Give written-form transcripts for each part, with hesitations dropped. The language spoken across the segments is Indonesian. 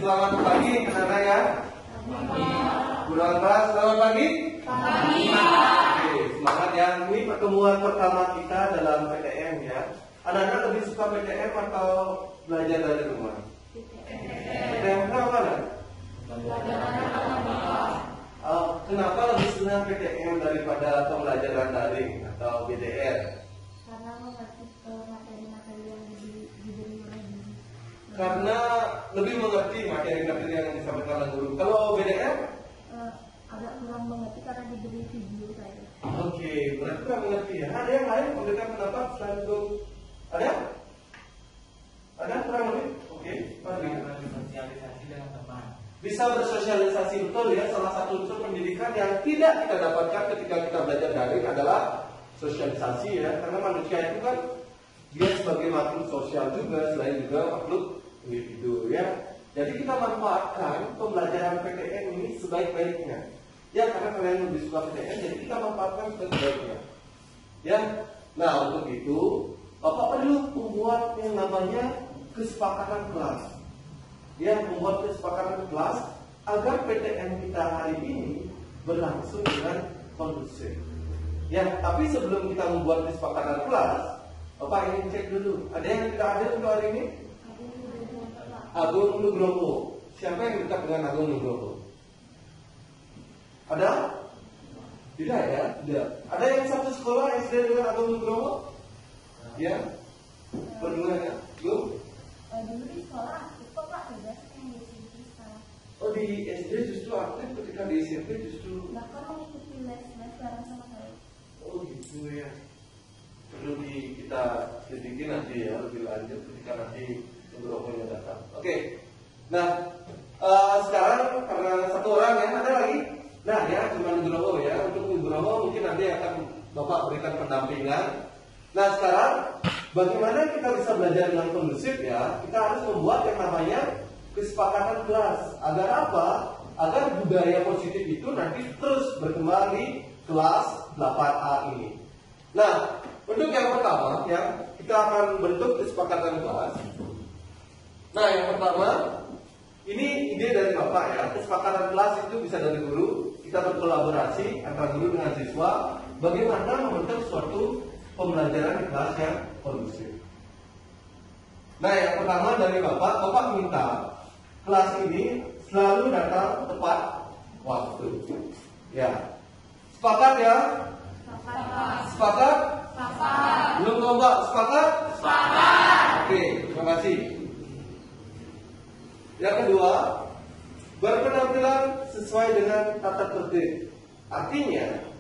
selamat pagi anak-anak ya. Buruan kelas, selamat pagi. Oke, semangat ya. Ini pertemuan pertama kita dalam PTM ya. Anak-anak lebih suka PTM atau belajar dari rumah? PTM kenapa kan? Kenapa lebih senang PTM daripada pembelajaran daring atau BDR? Karena mengerti materi-materi yang diberi oleh guru. Karena lebih mengerti materi-materi yang disampaikan oleh guru. Kalau BDR? Agak kurang mengerti karena diberi video saya. Oke, berarti kurang mengerti ya. Ada yang lain memberikan pendapat selain itu? Ada? Ada kurang lebih? Oke, mari. Bersosialisasi dengan teman. Bisa bersosialisasi, betul ya. Salah satu unsur pendidikan yang tidak kita dapatkan ketika kita belajar daring adalah sosialisasi ya. Karena manusia itu kan dia sebagai makhluk sosial juga, selain juga makhluk individu ya. Jadi kita manfaatkan pembelajaran PTN ini sebaik-baiknya. Ya, karena kalian lebih suka PTN, jadi kita manfaatkan sebaik-baiknya. Ya, nah untuk itu Bapak perlu membuat yang namanya kesepakatan kelas. Ya, membuat kesepakatan kelas agar PTN kita hari ini berlangsung dengan kondusif. Ya, tapi sebelum kita membuat kesepakatan kelas, Bapak ingin cek dulu. Ada yang tidak hadir untuk hari ini? Agung Nugroho. Siapa yang dekat dengan Agung Nugroho? Ada? Tidak ya? Tidak. Ada yang satu sekolah SD dengan Agung Nugroho? Ya? Berdua ya? Belum? Dulu di sekolah aktif kok Pak, bebas yang di SMP sekarang. Oh, di SD justru aktif, ketika di SMP justru. Bahkan mengikuti les-les bareng sama saya. Oh gitu ya. Perlu kita sedikit nanti ya, lebih lanjut ketika nanti Nugrohonya datang. Oke. Nah, sekarang karena satu orang ya, ada lagi. Nah ya, cuma Nugroho ya. Untuk Nugroho mungkin nanti akan Bapak berikan pendampingan. Nah sekarang bagaimana kita bisa belajar dengan kondusif ya? Kita harus membuat yang namanya kesepakatan kelas. Agar apa? Agar budaya positif itu nanti terus berkembang di kelas 8A ini. Nah, untuk yang pertama ya, kita akan bentuk kesepakatan kelas. Nah, yang pertama ini ide dari Bapak ya. Kesepakatan kelas itu bisa dari guru. Kita berkolaborasi antara guru dengan siswa. Bagaimana membentuk suatu pembelajaran di kelas yang kondusif. Nah, yang pertama dari Bapak minta kelas ini selalu datang tepat waktu. Ya, sepakat ya? Sepakat? Belum Bapak sepakat? Sepakat. Oke, terima kasih. Yang kedua, berpenampilan sesuai dengan tata tertib. Artinya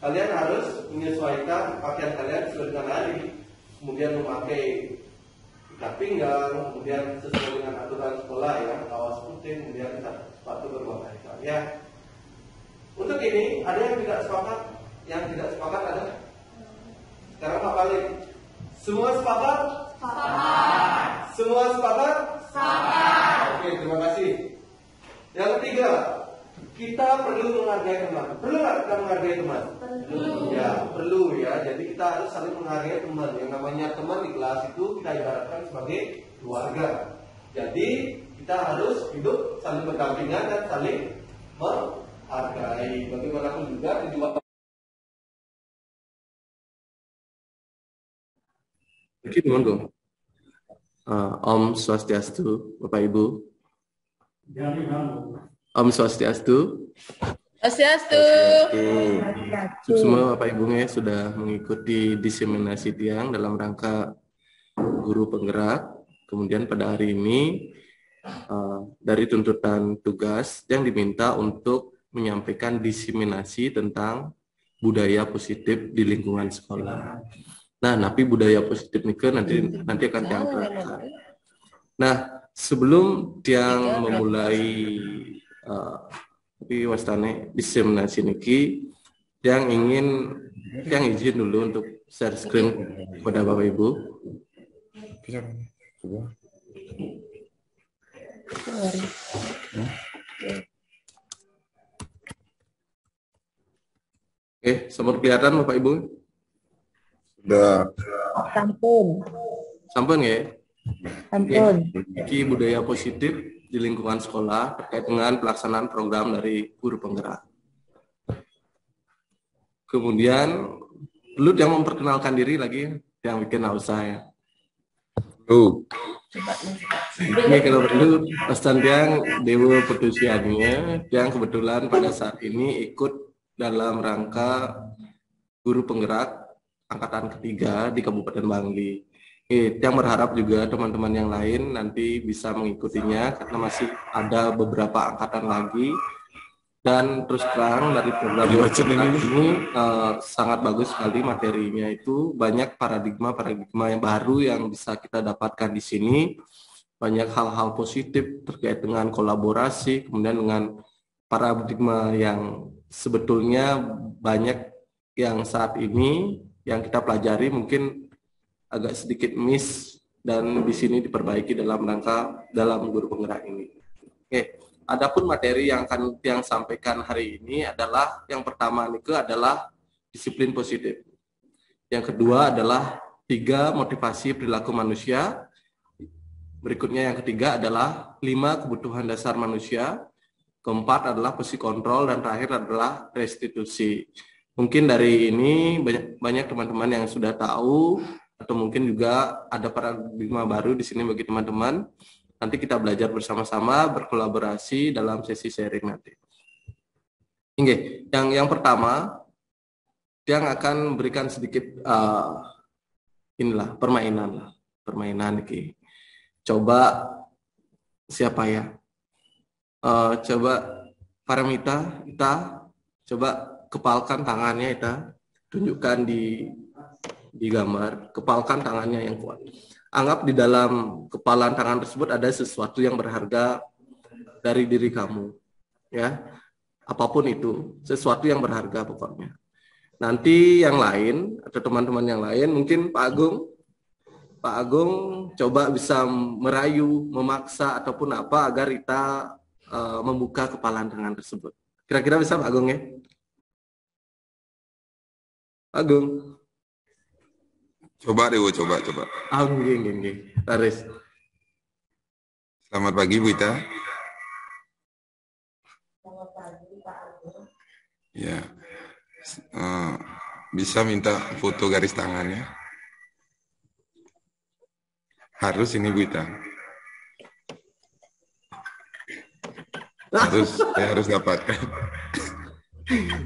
kalian harus menyesuaikan pakaian kalian sesuai dengan hari. Kemudian memakai ikat pinggang, kemudian sesuai dengan aturan sekolah ya, kaos putih, kemudian sepatu berwarna hitam ya. Untuk ini ada yang tidak sepakat? Yang tidak sepakat ada? Sekarang Pak balik. Semua sepakat? Sepakat. Semua sepakat? Sepakat. Oke, terima kasih. Yang ketiga, kita perlu menghargai teman. Perlu nggak kita menghargai teman? Perlu. Ya, perlu ya. Jadi kita harus saling menghargai teman. Yang namanya teman di kelas itu kita ibaratkan sebagai keluarga. Jadi kita harus hidup saling berdampingan dan saling menghargai. Bagaimanapun juga tujuan. Oke, monggo. Om Swastiastu, Bapak Ibu. Om Swastiastu. Swastiastu. Semua Bapak Ibu sudah mengikuti diseminasi tiang dalam rangka guru penggerak. Kemudian pada hari ini dari tuntutan tugas yang diminta untuk menyampaikan diseminasi tentang budaya positif di lingkungan sekolah. Nah, napi budaya positif ini nanti akan tiang terangkan. Nah, sebelum tiang memulai tapi wastane diseminasi niki, yang izin dulu untuk share screen kepada Bapak Ibu. Oke, semua kelihatan Bapak Ibu? Sudah. Sampun. Sampun ya? Sampun. Iki budaya positif di lingkungan sekolah terkait dengan pelaksanaan program dari guru penggerak. Kemudian lu yang memperkenalkan diri lagi, yang bikin usah ya. Lu. Ini kalau perlu pesan yang Dewa Petusiannya yang kebetulan pada saat ini ikut dalam rangka guru penggerak angkatan ketiga di Kabupaten Bangli. Yang berharap juga teman-teman yang lain nanti bisa mengikutinya karena masih ada beberapa angkatan lagi. Dan terus terang dari program ini sangat bagus sekali materinya, itu banyak paradigma yang baru yang bisa kita dapatkan di sini, banyak hal-hal positif terkait dengan kolaborasi, kemudian dengan paradigma yang sebetulnya banyak yang saat ini yang kita pelajari mungkin agak sedikit miss dan di sini diperbaiki dalam guru penggerak ini. Oke. Adapun materi yang akan sampaikan hari ini adalah yang pertama itu adalah disiplin positif. Yang kedua adalah 3 motivasi perilaku manusia. Berikutnya yang ketiga adalah 5 kebutuhan dasar manusia. Keempat adalah posisi kontrol dan terakhir adalah restitusi. Mungkin dari ini banyak teman-teman yang sudah tahu atau mungkin juga ada paradigma baru di sini bagi teman-teman. Nanti kita belajar bersama-sama, berkolaborasi dalam sesi sharing nanti. Oke, yang pertama, yang akan memberikan sedikit permainan. Coba siapa ya? Coba Paramita, kita coba kepalkan tangannya, kita tunjukkan di gambar, kepalkan tangannya yang kuat. Anggap di dalam kepalan tangan tersebut ada sesuatu yang berharga dari diri kamu, ya, apapun itu, sesuatu yang berharga pokoknya. Nanti yang lain atau teman-teman yang lain, mungkin Pak Agung coba bisa merayu, memaksa ataupun apa agar kita membuka kepalan tangan tersebut. Kira-kira bisa Pak Agung ya? Agung. Coba deh, coba. Gini. Taris. Selamat pagi, Bu Ita. Selamat pagi, Pak Agung. Ya. Bisa minta foto garis tangannya? Harus ini, Bu Ita. Saya harus dapatkan.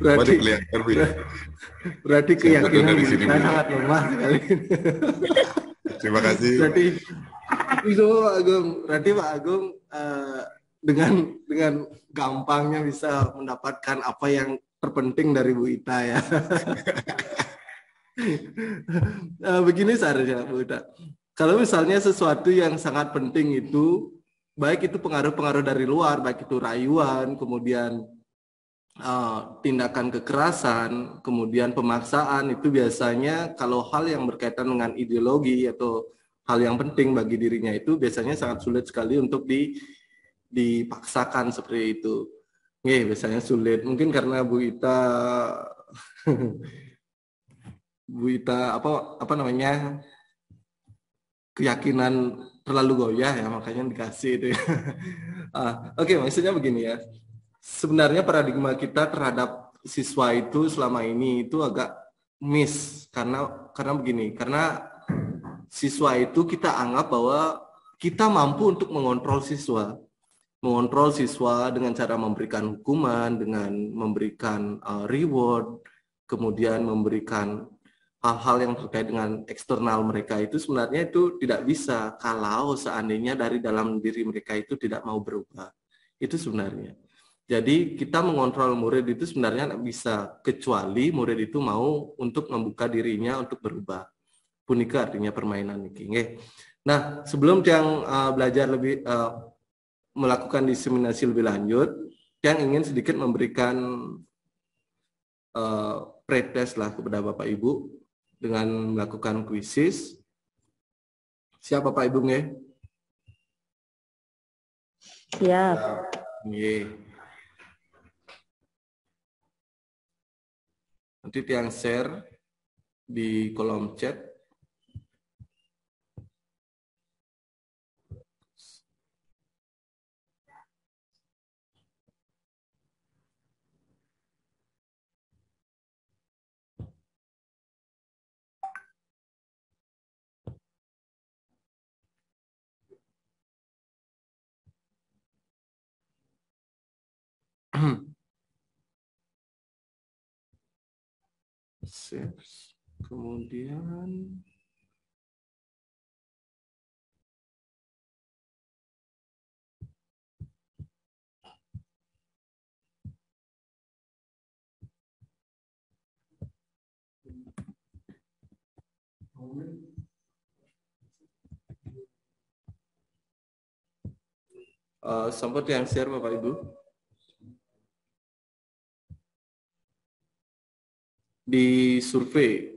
Berarti kelihatan, Bu Ita. Berarti keyakinan dari sini, kita sangat lemah sekali. Terima kasih. Berarti Pak Agung dengan gampangnya bisa mendapatkan apa yang terpenting dari Bu Ita ya. Begini seharusnya Bu Ita. Kalau misalnya sesuatu yang sangat penting itu, baik itu pengaruh-pengaruh dari luar, baik itu rayuan, kemudian tindakan kekerasan, kemudian pemaksaan, itu biasanya kalau hal yang berkaitan dengan ideologi atau hal yang penting bagi dirinya itu biasanya sangat sulit sekali untuk dipaksakan seperti itu. Biasanya sulit. Mungkin karena Bu Ita apa namanya, keyakinan terlalu goyah ya, makanya dikasih itu ya. Oke, maksudnya begini ya. Sebenarnya paradigma kita terhadap siswa itu selama ini itu agak miss karena begini, karena siswa itu kita anggap bahwa kita mampu untuk mengontrol siswa dengan cara memberikan hukuman, dengan memberikan reward, kemudian memberikan hal-hal yang terkait dengan eksternal mereka. Itu sebenarnya itu tidak bisa kalau seandainya dari dalam diri mereka itu tidak mau berubah. Itu sebenarnya. Jadi kita mengontrol murid itu sebenarnya tidak bisa, kecuali murid itu mau untuk membuka dirinya untuk berubah. Punika artinya permainan ini. Nah, sebelum yang belajar lebih melakukan diseminasi lebih lanjut, yang ingin sedikit memberikan pretest lah kepada Bapak Ibu dengan melakukan kuisis. Siap Bapak Ibu nggih? Siap. Nggih. Nanti tiang share di kolom chat. Share. Kemudian sempat yang share Bapak Ibu di survei.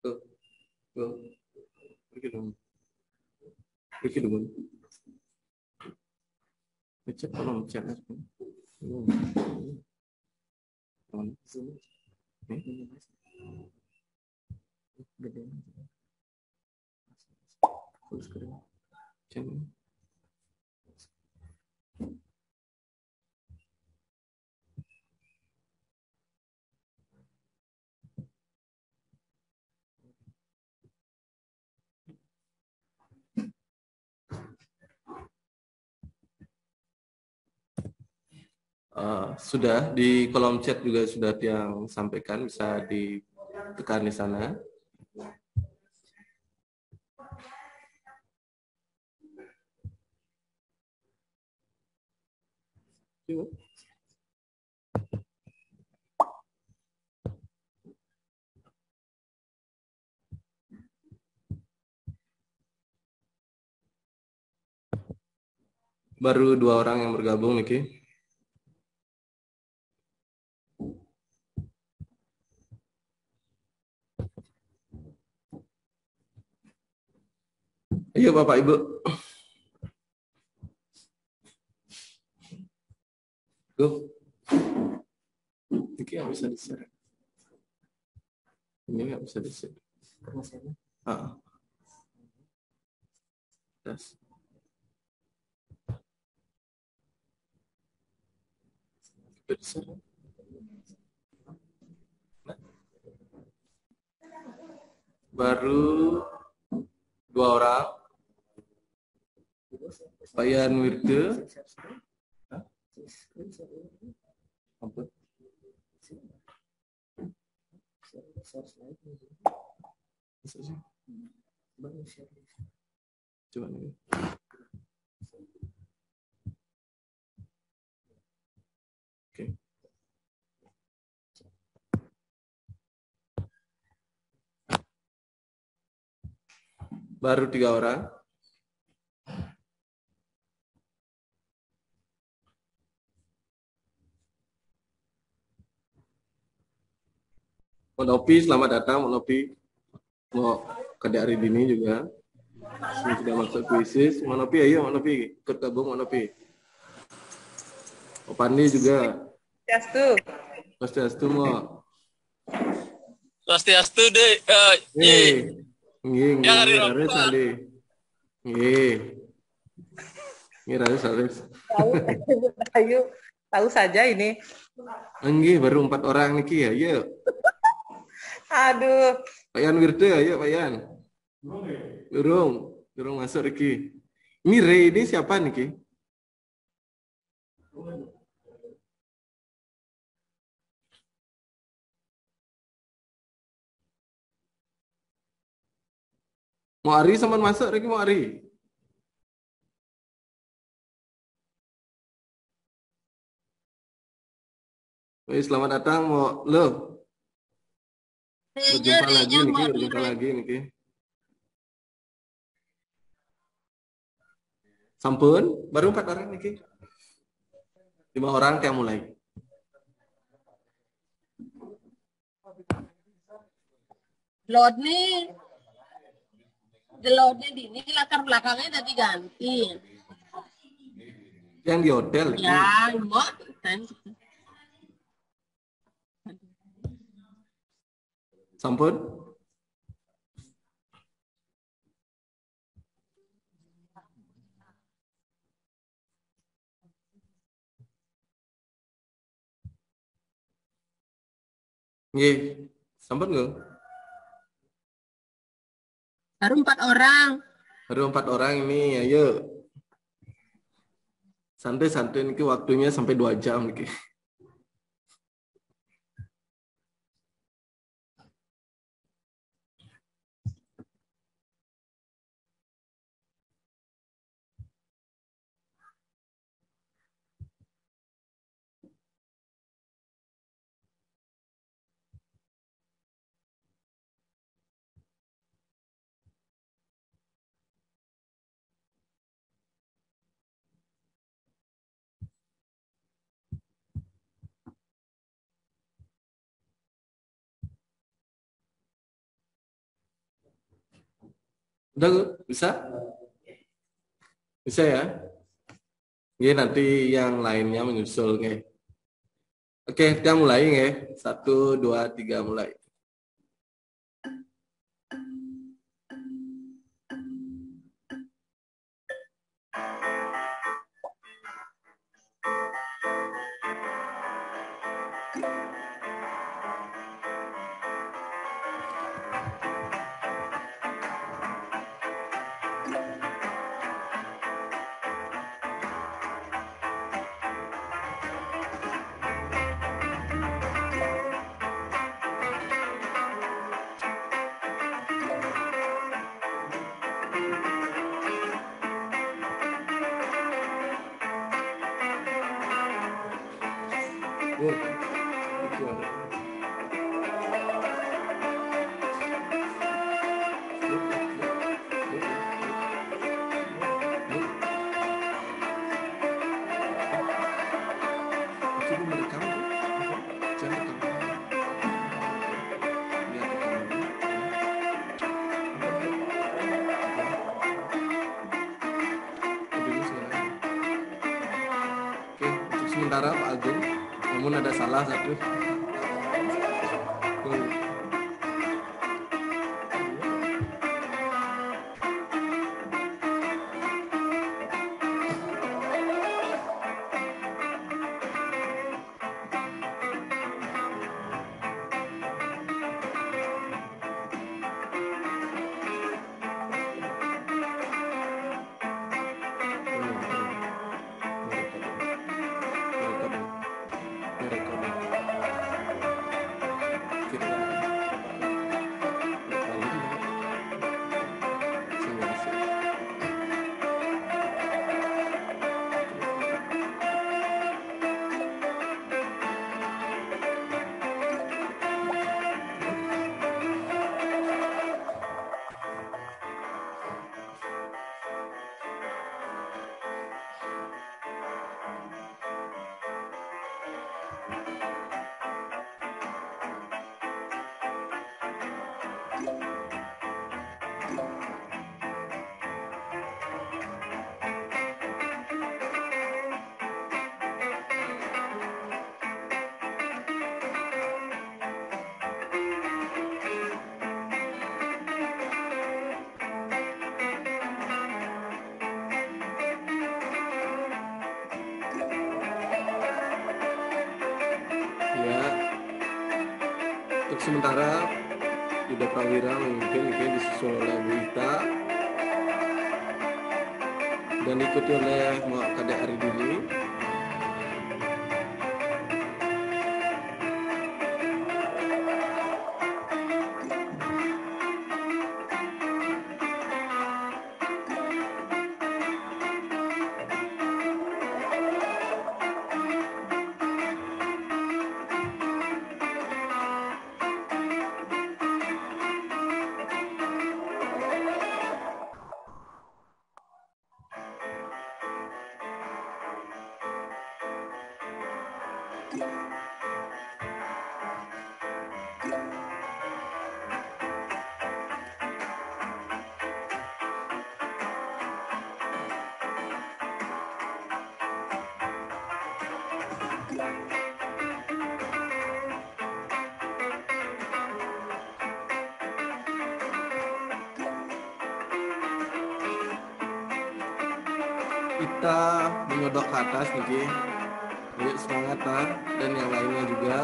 Tuh, pergi dong. Pergi dong. Ngecek tolong cek. Sudah di kolom chat juga sudah yang sampaikan, bisa ditekan di sana. Baru 2 orang yang bergabung, Niki. Ayo Bapak Ibu. Go. Niki nggak bisa di-share. Ini nggak bisa di-share. Yes. Baru 2 orang. Pak Yan Wirde. Ampun. Coba nih. Oke. Baru 3 orang. Monopi, selamat datang Monopi. Mau ke Adik Aridini juga. Sudah masuk kuisis. Monopi, ayo Monopi, ikut gabung Monopi. Opandi juga. Swastiastu mau. Swastiastu deh. Nggih, Rare Sale. Nggih. Nggih, Rare Sale. Tahu saja ini. Nggih, baru 4 orang niki ya. Yuk. Aduh. Pak Yan Wirde, ayo Pak Yan. Durung masuk Riki. Ini Ray ini siapa Niki? Mau Ari sama masuk Riki, mau Ari. Selamat datang mau lo. Berjumpa lagi Niki. Sampun, baru 4 orang Niki. 5 orang yang mulai. Loadnya di ini latar belakangnya udah diganti. Yang di hotel. Ya, mau. Sampun. Nggih, sampun nggak? Baru 4 orang. Baru 4 orang ini, ayo. Santai-santai niki waktunya sampai 2 jam niki. Udah, bisa? Bisa ya? Ini nanti yang lainnya menyusul nge. Oke, kita mulai nge. 1, 2, 3 mulai. Sementara Pak Agung, namun ada salah satu. Untuk sementara Yuda Prawira memimpin disusul oleh Bu Ita dan diikuti oleh Muhammad Kadek Aridini. Kita menyodok ke atas nih, yuk semangat dan yang lainnya juga.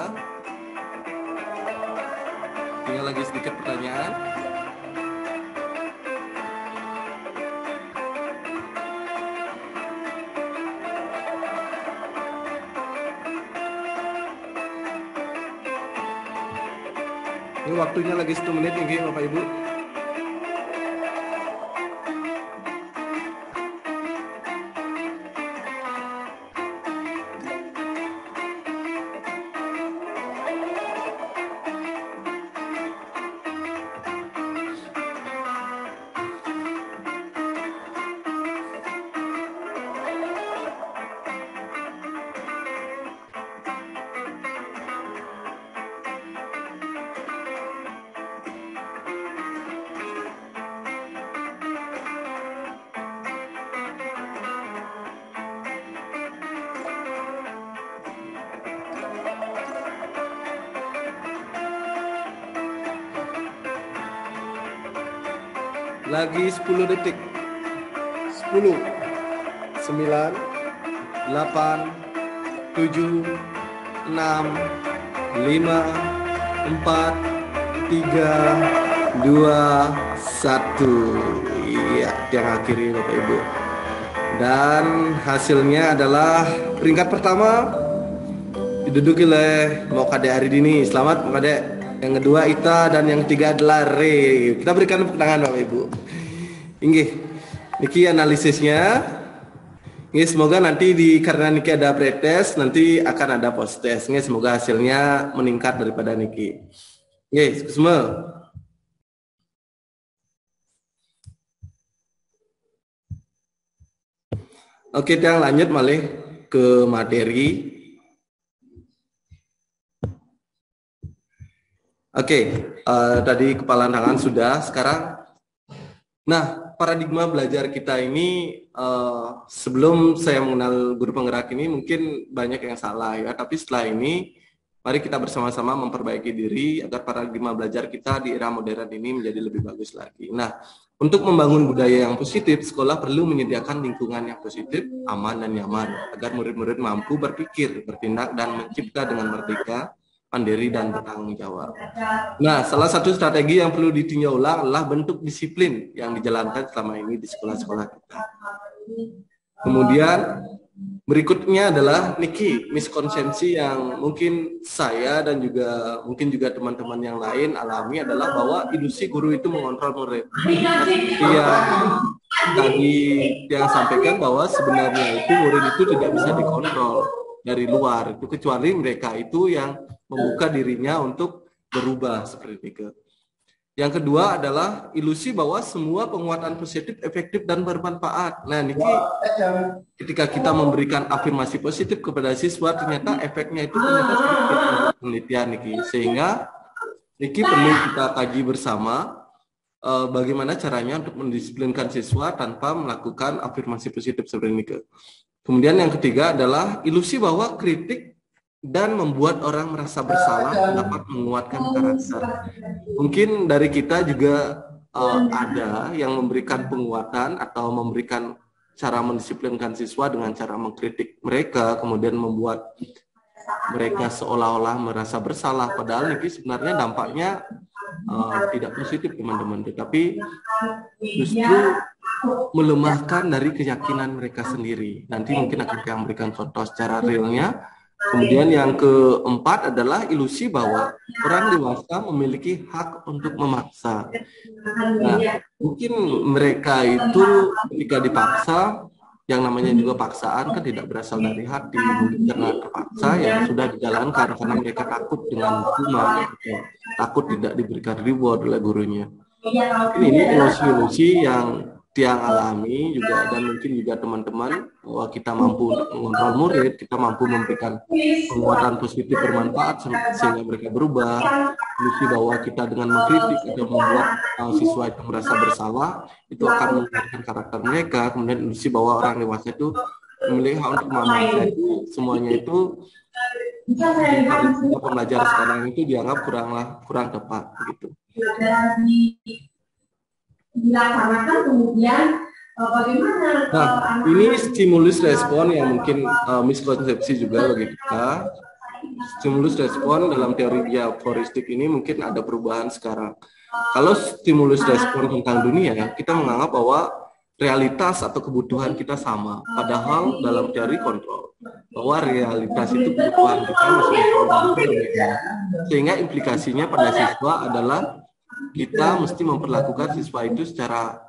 Tinggal lagi sedikit pertanyaan. Ini waktunya lagi 1 menit nih Bapak Ibu. Lagi 10 detik. 10, 9, 8, 7, 6, 5, 4, 3, 2, 1. Iya, yang akhiri Bapak Ibu. Dan hasilnya adalah peringkat pertama diduduki oleh Mokade Aridini. Selamat Mokade. Yang kedua Ita, dan yang ketiga adalah Re. Kita berikan tepuk tangan Bapak Ibu. Inggih, niki analisisnya. Nggih, semoga nanti karena niki ada pretest, nanti akan ada post test. Nggih, semoga hasilnya meningkat daripada niki. Nggih, semua. Oke, kita lanjut malih ke materi. Oke, tadi kepalan tangan sudah. Sekarang, nah paradigma belajar kita ini sebelum saya mengenal guru penggerak ini mungkin banyak yang salah ya. Tapi setelah ini, mari kita bersama-sama memperbaiki diri agar paradigma belajar kita di era modern ini menjadi lebih bagus lagi. Nah, untuk membangun budaya yang positif, sekolah perlu menyediakan lingkungan yang positif, aman dan nyaman agar murid-murid mampu berpikir, bertindak dan mencipta dengan merdeka, mandiri dan bertanggung jawab. Nah, salah satu strategi yang perlu ditinjau ulang adalah bentuk disiplin yang dijalankan selama ini di sekolah-sekolah kita. Kemudian berikutnya adalah niki miskonsepsi yang mungkin saya dan mungkin juga teman-teman yang lain alami adalah bahwa ilusi guru itu mengontrol murid. Iya, tadi yang sampaikan bahwa sebenarnya itu murid itu tidak bisa dikontrol dari luar, itu kecuali mereka itu yang membuka dirinya untuk berubah seperti itu. Yang kedua adalah ilusi bahwa semua penguatan positif efektif dan bermanfaat. Nah, niki ketika kita memberikan afirmasi positif kepada siswa, ternyata efeknya itu ternyata sedikit penelitian niki. Sehingga niki perlu kita kaji bersama bagaimana caranya untuk mendisiplinkan siswa tanpa melakukan afirmasi positif seperti ini. Kemudian yang ketiga adalah ilusi bahwa kritik dan membuat orang merasa bersalah dapat menguatkan karakter. Mungkin dari kita juga ada yang memberikan penguatan atau memberikan cara mendisiplinkan siswa dengan cara mengkritik mereka, kemudian membuat mereka seolah-olah merasa bersalah, padahal ini sebenarnya dampaknya tidak positif teman-teman, tetapi justru melemahkan dari keyakinan mereka sendiri. Nanti mungkin akan kita berikan contoh secara realnya. Kemudian yang keempat adalah ilusi bahwa orang dewasa memiliki hak untuk memaksa. Nah, mungkin mereka itu ketika dipaksa, yang namanya juga paksaan kan tidak berasal dari hati, mungkin karena terpaksa yang sudah dijalankan karena mereka takut dengan hukuman, takut tidak diberikan reward oleh gurunya. Ini ilusi-ilusi yang tiang alami juga, dan mungkin juga teman-teman, bahwa kita mampu mengontrol murid, kita mampu memberikan penguatan positif bermanfaat sehingga mereka berubah. Ilusi bahwa kita dengan mengkritik atau membuat siswa itu merasa bersalah, itu akan menguatkan karakter mereka. Kemudian ilusi bahwa orang dewasa itu memiliki hak untuk memaksa, itu semuanya itu pembelajaran sekarang itu dianggap kurang tepat begitu. Dilaksanakan kemudian bagaimana? Nah, ini stimulus respon yang mungkin miskonsepsi juga bagi kita. Stimulus respon dalam teori diaforistik ini mungkin ada perubahan sekarang. Kalau stimulus respon tentang dunia, kita menganggap bahwa realitas atau kebutuhan kita sama. Padahal dalam teori kontrol, bahwa realitas itu kebutuhan kita masih berbeda. Sehingga implikasinya pada siswa adalah kita mesti memperlakukan siswa itu secara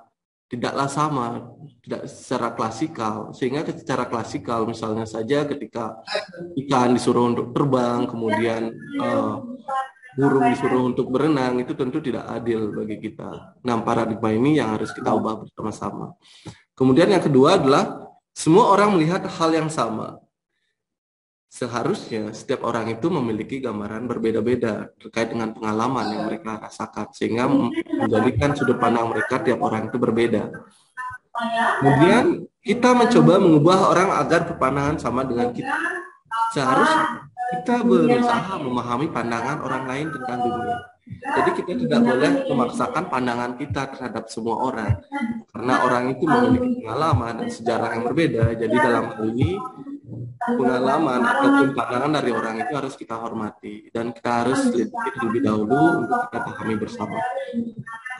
tidaklah sama, tidak secara klasikal. Sehingga secara klasikal misalnya saja ketika ikan disuruh untuk terbang, kemudian burung disuruh untuk berenang, itu tentu tidak adil bagi kita. Nah, paradigma ini yang harus kita ubah bersama-sama. Kemudian yang kedua adalah semua orang melihat hal yang sama. Seharusnya setiap orang itu memiliki gambaran berbeda-beda terkait dengan pengalaman yang mereka rasakan, sehingga menjadikan sudut pandang mereka tiap orang itu berbeda. Kemudian kita mencoba mengubah orang agar berpandangan sama dengan kita. Seharusnya kita berusaha memahami pandangan orang lain tentang dunia. Jadi kita tidak boleh memaksakan pandangan kita terhadap semua orang, karena orang itu memiliki pengalaman dan sejarah yang berbeda. Jadi dalam hal ini pengalaman ataupun pandangan dari orang itu harus kita hormati dan kita harus lebih dahulu untuk kita pahami bersama.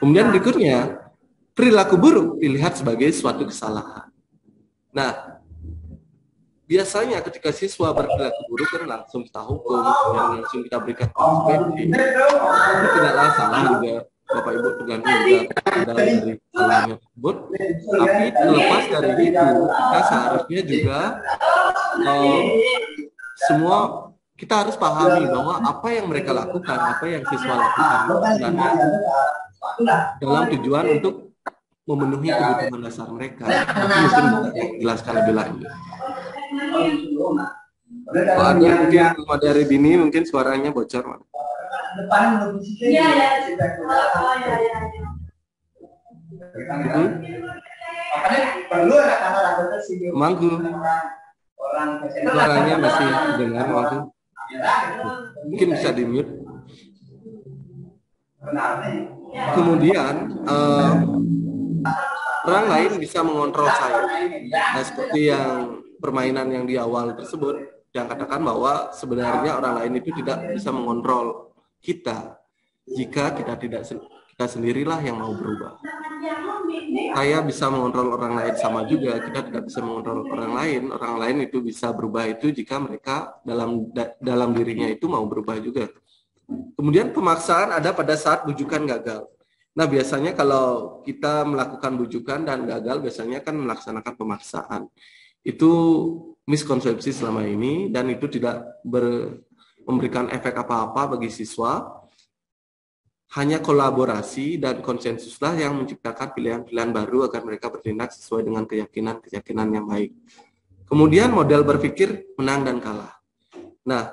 Kemudian berikutnya, perilaku buruk dilihat sebagai suatu kesalahan. Nah, biasanya ketika siswa berperilaku buruk kan langsung kita hukum, yang langsung kita berikan konsekuensi. Itu tidaklah salah juga, Bapak Ibu tergantung juga dari salahnya tersebut. Tapi terlepas dari itu, kita seharusnya juga semua kita harus pahami bahwa apa yang mereka lakukan, apa yang siswa lakukan sebenarnya dalam tujuan untuk memenuhi kebutuhan dasar mereka. Tapi mungkin bisa jelaskan lebih lanjut. Kalau ada mungkin dari Dini mungkin suaranya bocor. Manggu. Suaranya masih dengar Manggu. Mungkin bisa di mute. Kemudian orang lain bisa mengontrol saya. Nah, seperti yang permainan yang di awal tersebut, yang katakan bahwa sebenarnya orang lain itu tidak bisa mengontrol kita jika kita sendirilah yang mau berubah. Saya bisa mengontrol orang lain sama juga, kita tidak bisa mengontrol orang lain itu bisa berubah itu jika mereka dalam dirinya itu mau berubah juga. Kemudian pemaksaan ada pada saat bujukan gagal. Nah, biasanya kalau kita melakukan bujukan dan gagal, biasanya kan melaksanakan pemaksaan. Itu miskonsepsi selama ini dan itu tidak memberikan efek apa-apa bagi siswa. Hanya kolaborasi dan konsensuslah yang menciptakan pilihan-pilihan baru agar mereka bertindak sesuai dengan keyakinan yang baik. Kemudian model berpikir menang dan kalah. Nah,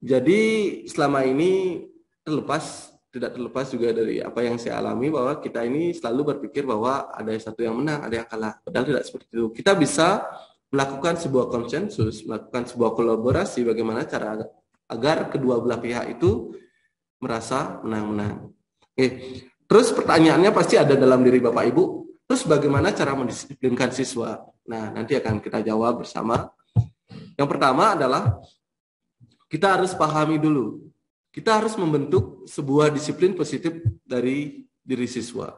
jadi selama ini tidak terlepas juga dari apa yang saya alami, bahwa kita ini selalu berpikir bahwa ada satu yang menang, ada yang kalah. Padahal tidak seperti itu. Kita bisa melakukan sebuah konsensus, melakukan sebuah kolaborasi bagaimana cara agar kedua belah pihak itu merasa menang-menang. Oke. Terus pertanyaannya pasti ada dalam diri Bapak Ibu, terus bagaimana cara mendisiplinkan siswa? Nah, nanti akan kita jawab bersama. Yang pertama adalah kita harus pahami dulu. Kita harus membentuk sebuah disiplin positif dari diri siswa.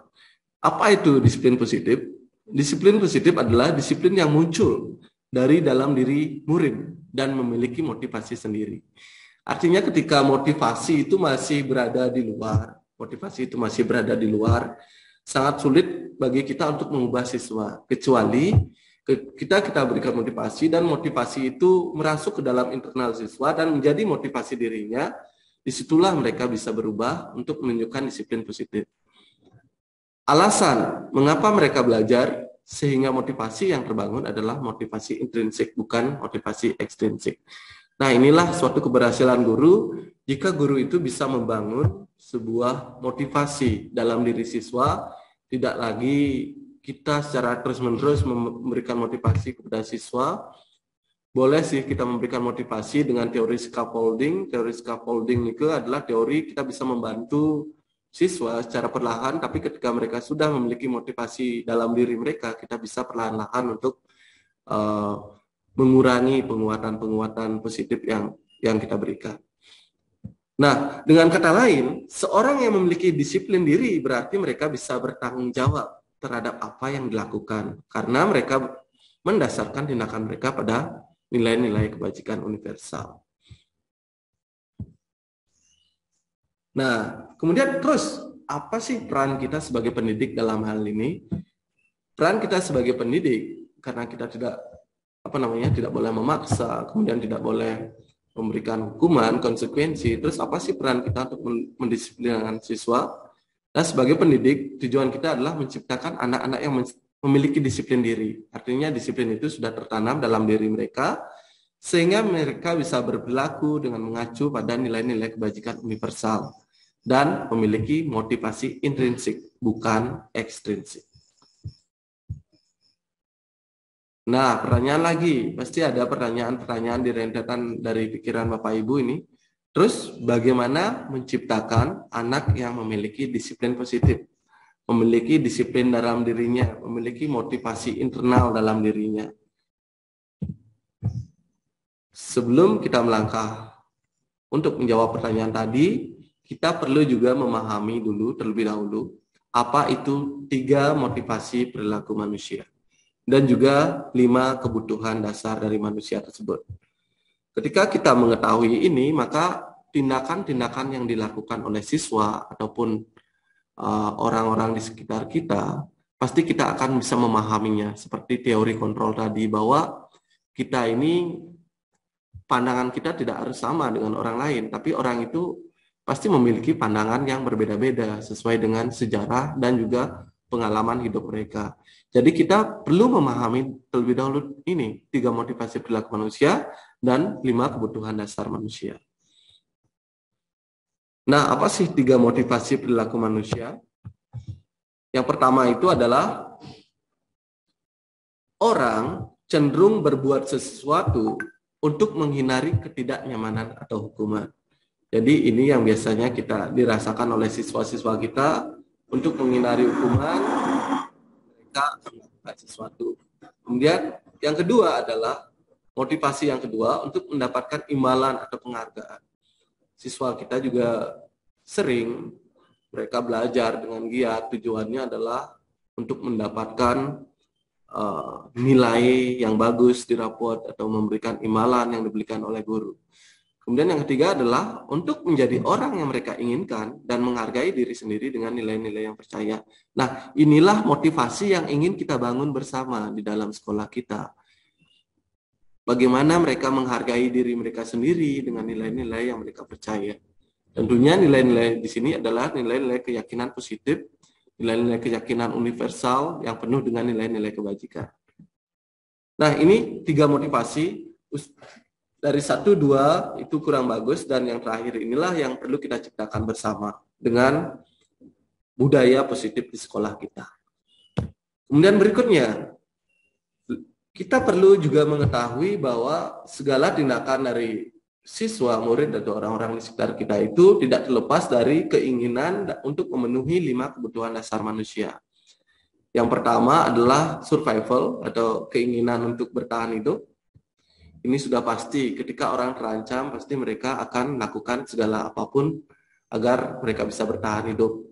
Apa itu disiplin positif? Disiplin positif adalah disiplin yang muncul dari dalam diri murid dan memiliki motivasi sendiri. Artinya ketika motivasi itu masih berada di luar, sangat sulit bagi kita untuk mengubah siswa. Kecuali kita berikan motivasi dan motivasi itu merasuk ke dalam internal siswa dan menjadi motivasi dirinya. Disitulah mereka bisa berubah untuk menunjukkan disiplin positif. Alasan mengapa mereka belajar sehingga motivasi yang terbangun adalah motivasi intrinsik, bukan motivasi ekstrinsik. Nah, inilah suatu keberhasilan guru jika guru itu bisa membangun sebuah motivasi dalam diri siswa, tidak lagi kita secara terus-menerus memberikan motivasi kepada siswa. Boleh sih kita memberikan motivasi dengan teori scaffolding. Teori scaffolding itu adalah teori kita bisa membantu siswa secara perlahan, tapi ketika mereka sudah memiliki motivasi dalam diri mereka, kita bisa perlahan-lahan untuk mengurangi penguatan-penguatan positif yang kita berikan. Nah, dengan kata lain, seorang yang memiliki disiplin diri berarti mereka bisa bertanggung jawab terhadap apa yang dilakukan, karena mereka mendasarkan tindakan mereka pada nilai-nilai kebajikan universal. Nah, kemudian terus apa sih peran kita sebagai pendidik dalam hal ini? Peran kita sebagai pendidik, karena kita tidak tidak boleh memaksa, kemudian tidak boleh memberikan hukuman, konsekuensi. Terus apa sih peran kita untuk mendisiplinkan siswa? Nah, sebagai pendidik, tujuan kita adalah menciptakan anak-anak yang memiliki disiplin diri. Artinya disiplin itu sudah tertanam dalam diri mereka, sehingga mereka bisa berperilaku dengan mengacu pada nilai-nilai kebajikan universal dan memiliki motivasi intrinsik, bukan ekstrinsik. Nah, pertanyaan lagi, pasti ada pertanyaan-pertanyaan di rentetan dari pikiran Bapak Ibu ini. Terus bagaimana menciptakan anak yang memiliki disiplin positif, memiliki disiplin dalam dirinya, memiliki motivasi internal dalam dirinya. Sebelum kita melangkah untuk menjawab pertanyaan tadi, kita perlu juga memahami dulu terlebih dahulu apa itu 3 motivasi perilaku manusia dan juga 5 kebutuhan dasar dari manusia tersebut. Ketika kita mengetahui ini, maka tindakan-tindakan yang dilakukan oleh siswa ataupun orang-orang di sekitar kita, pasti kita akan bisa memahaminya. Seperti teori kontrol tadi, bahwa kita ini, pandangan kita tidak harus sama dengan orang lain, tapi orang itu pasti memiliki pandangan yang berbeda-beda sesuai dengan sejarah dan juga pengalaman hidup mereka. Jadi kita perlu memahami terlebih dahulu ini 3 motivasi perilaku manusia dan 5 kebutuhan dasar manusia. Nah, apa sih 3 motivasi perilaku manusia? Yang pertama itu adalah orang cenderung berbuat sesuatu untuk menghindari ketidaknyamanan atau hukuman. Jadi ini yang biasanya kita dirasakan oleh siswa-siswa kita untuk menghindari hukuman, mereka melakukan sesuatu. Kemudian yang kedua adalah motivasi yang kedua untuk mendapatkan imbalan atau penghargaan. Siswa kita juga sering mereka belajar dengan giat, tujuannya adalah untuk mendapatkan nilai yang bagus di raport atau memberikan imbalan yang diberikan oleh guru. Kemudian yang ketiga adalah untuk menjadi orang yang mereka inginkan dan menghargai diri sendiri dengan nilai-nilai yang percaya. Nah, inilah motivasi yang ingin kita bangun bersama di dalam sekolah kita. Bagaimana mereka menghargai diri mereka sendiri dengan nilai-nilai yang mereka percaya. Tentunya nilai-nilai di sini adalah nilai-nilai keyakinan positif, nilai-nilai keyakinan universal yang penuh dengan nilai-nilai kebajikan. Nah, ini 3 motivasi. Dari 1, 2 itu kurang bagus, dan yang terakhir inilah yang perlu kita ciptakan bersama dengan budaya positif di sekolah kita. Kemudian berikutnya, kita perlu juga mengetahui bahwa segala tindakan dari siswa, murid, atau orang-orang di sekitar kita itu tidak terlepas dari keinginan untuk memenuhi 5 kebutuhan dasar manusia. Yang pertama adalah survival atau keinginan untuk bertahan hidup. Ini sudah pasti, ketika orang terancam, pasti mereka akan melakukan segala apapun agar mereka bisa bertahan hidup.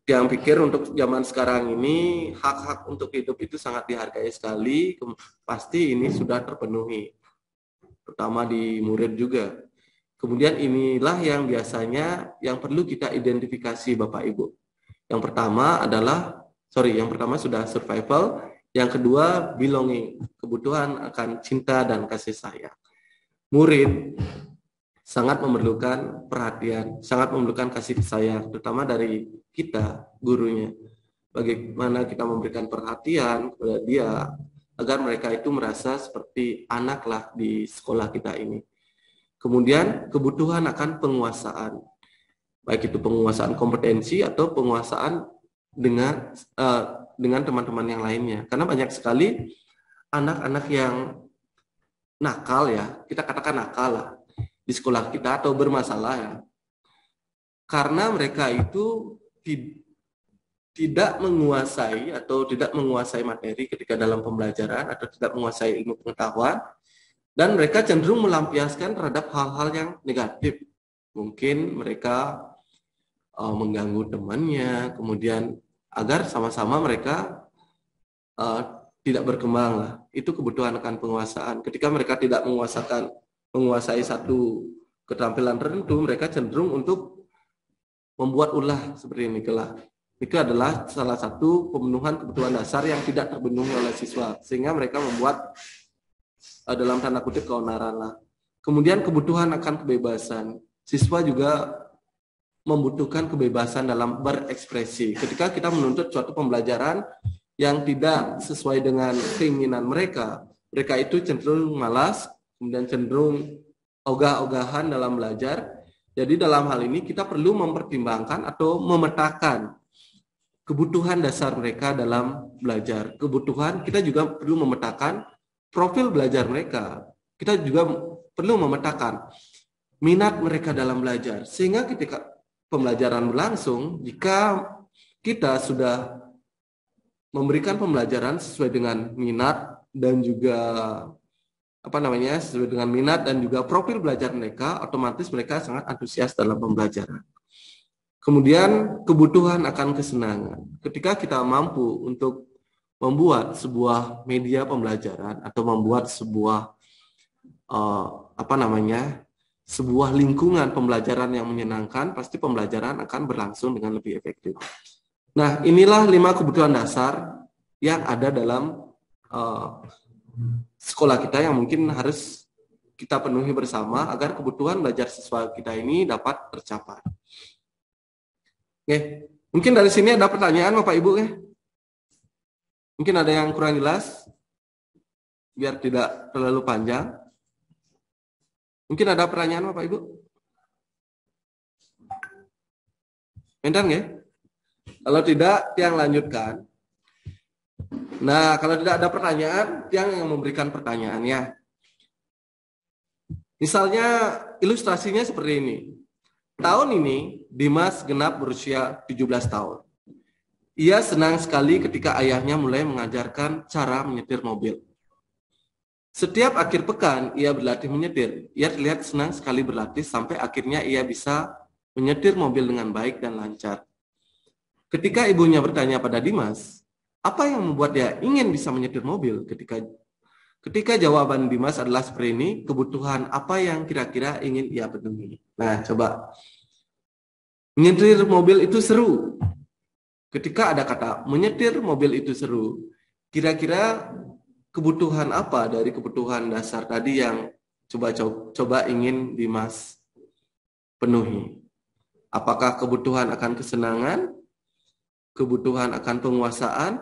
Yang pikir untuk zaman sekarang ini, hak-hak untuk hidup itu sangat dihargai sekali, pasti ini sudah terpenuhi, terutama di murid juga. Kemudian inilah yang biasanya yang perlu kita identifikasi Bapak Ibu. Yang pertama sudah survival. Yang kedua, belonging, kebutuhan akan cinta dan kasih sayang. Murid sangat memerlukan perhatian, sangat memerlukan kasih sayang, terutama dari kita, gurunya. Bagaimana kita memberikan perhatian kepada dia, agar mereka itu merasa seperti anak lah di sekolah kita ini. Kemudian, kebutuhan akan penguasaan, baik itu penguasaan kompetensi atau penguasaan dengan teman-teman yang lainnya. Karena banyak sekali anak-anak yang nakal ya, kita katakan nakal lah di sekolah kita atau bermasalah ya. Karena mereka itu tidak menguasai atau tidak menguasai materi ketika dalam pembelajaran atau tidak menguasai ilmu pengetahuan, dan mereka cenderung melampiaskan terhadap hal-hal yang negatif. Mungkin mereka mengganggu temannya, kemudian agar sama-sama mereka tidak berkembang lah. Itu kebutuhan akan penguasaan. Ketika mereka tidak menguasai satu keterampilan tertentu, mereka cenderung untuk membuat ulah seperti ini kelah. Itu adalah salah satu pemenuhan kebutuhan dasar yang tidak terpenuhi oleh siswa, sehingga mereka membuat dalam tanda kutip keonaran lah. Kemudian kebutuhan akan kebebasan. Siswa juga membutuhkan kebebasan dalam berekspresi. Ketika kita menuntut suatu pembelajaran yang tidak sesuai dengan keinginan mereka, mereka itu cenderung malas, kemudian cenderung ogah-ogahan dalam belajar. Jadi dalam hal ini kita perlu mempertimbangkan atau memetakan kebutuhan dasar mereka dalam belajar. Kebutuhan, kita juga perlu memetakan profil belajar mereka. Kita juga perlu memetakan minat mereka dalam belajar. Sehingga ketika pembelajaran berlangsung, jika kita sudah memberikan pembelajaran sesuai dengan minat dan juga sesuai dengan minat dan juga profil belajar mereka, otomatis mereka sangat antusias dalam pembelajaran. Kemudian kebutuhan akan kesenangan. Ketika kita mampu untuk membuat sebuah media pembelajaran atau membuat sebuah sebuah lingkungan pembelajaran yang menyenangkan, pasti pembelajaran akan berlangsung dengan lebih efektif. Nah, inilah 5 kebutuhan dasar yang ada dalam sekolah kita yang mungkin harus kita penuhi bersama agar kebutuhan belajar siswa kita ini dapat tercapai. Oke, mungkin dari sini ada pertanyaan Bapak Ibu ya? Mungkin ada yang kurang jelas, biar tidak terlalu panjang. Mungkin ada pertanyaan Bapak Ibu? Enten ya? Kalau tidak, Tiang lanjutkan. Nah, kalau tidak ada pertanyaan, Tiang yang memberikan pertanyaannya. Misalnya ilustrasinya seperti ini. Tahun ini, Dimas genap berusia 17 tahun. Ia senang sekali ketika ayahnya mulai mengajarkan cara menyetir mobil. Setiap akhir pekan, ia berlatih menyetir. Ia terlihat senang sekali berlatih sampai akhirnya ia bisa menyetir mobil dengan baik dan lancar. Ketika ibunya bertanya pada Dimas, apa yang membuat dia ingin bisa menyetir mobil? Ketika jawaban Dimas adalah seperti ini, kebutuhan apa yang kira-kira ingin ia penuhi? Nah, coba. Menyetir mobil itu seru. Ketika ada kata menyetir mobil itu seru, kira-kira kebutuhan apa dari kebutuhan dasar tadi yang coba ingin Dimas penuhi? Apakah kebutuhan akan kesenangan, kebutuhan akan penguasaan,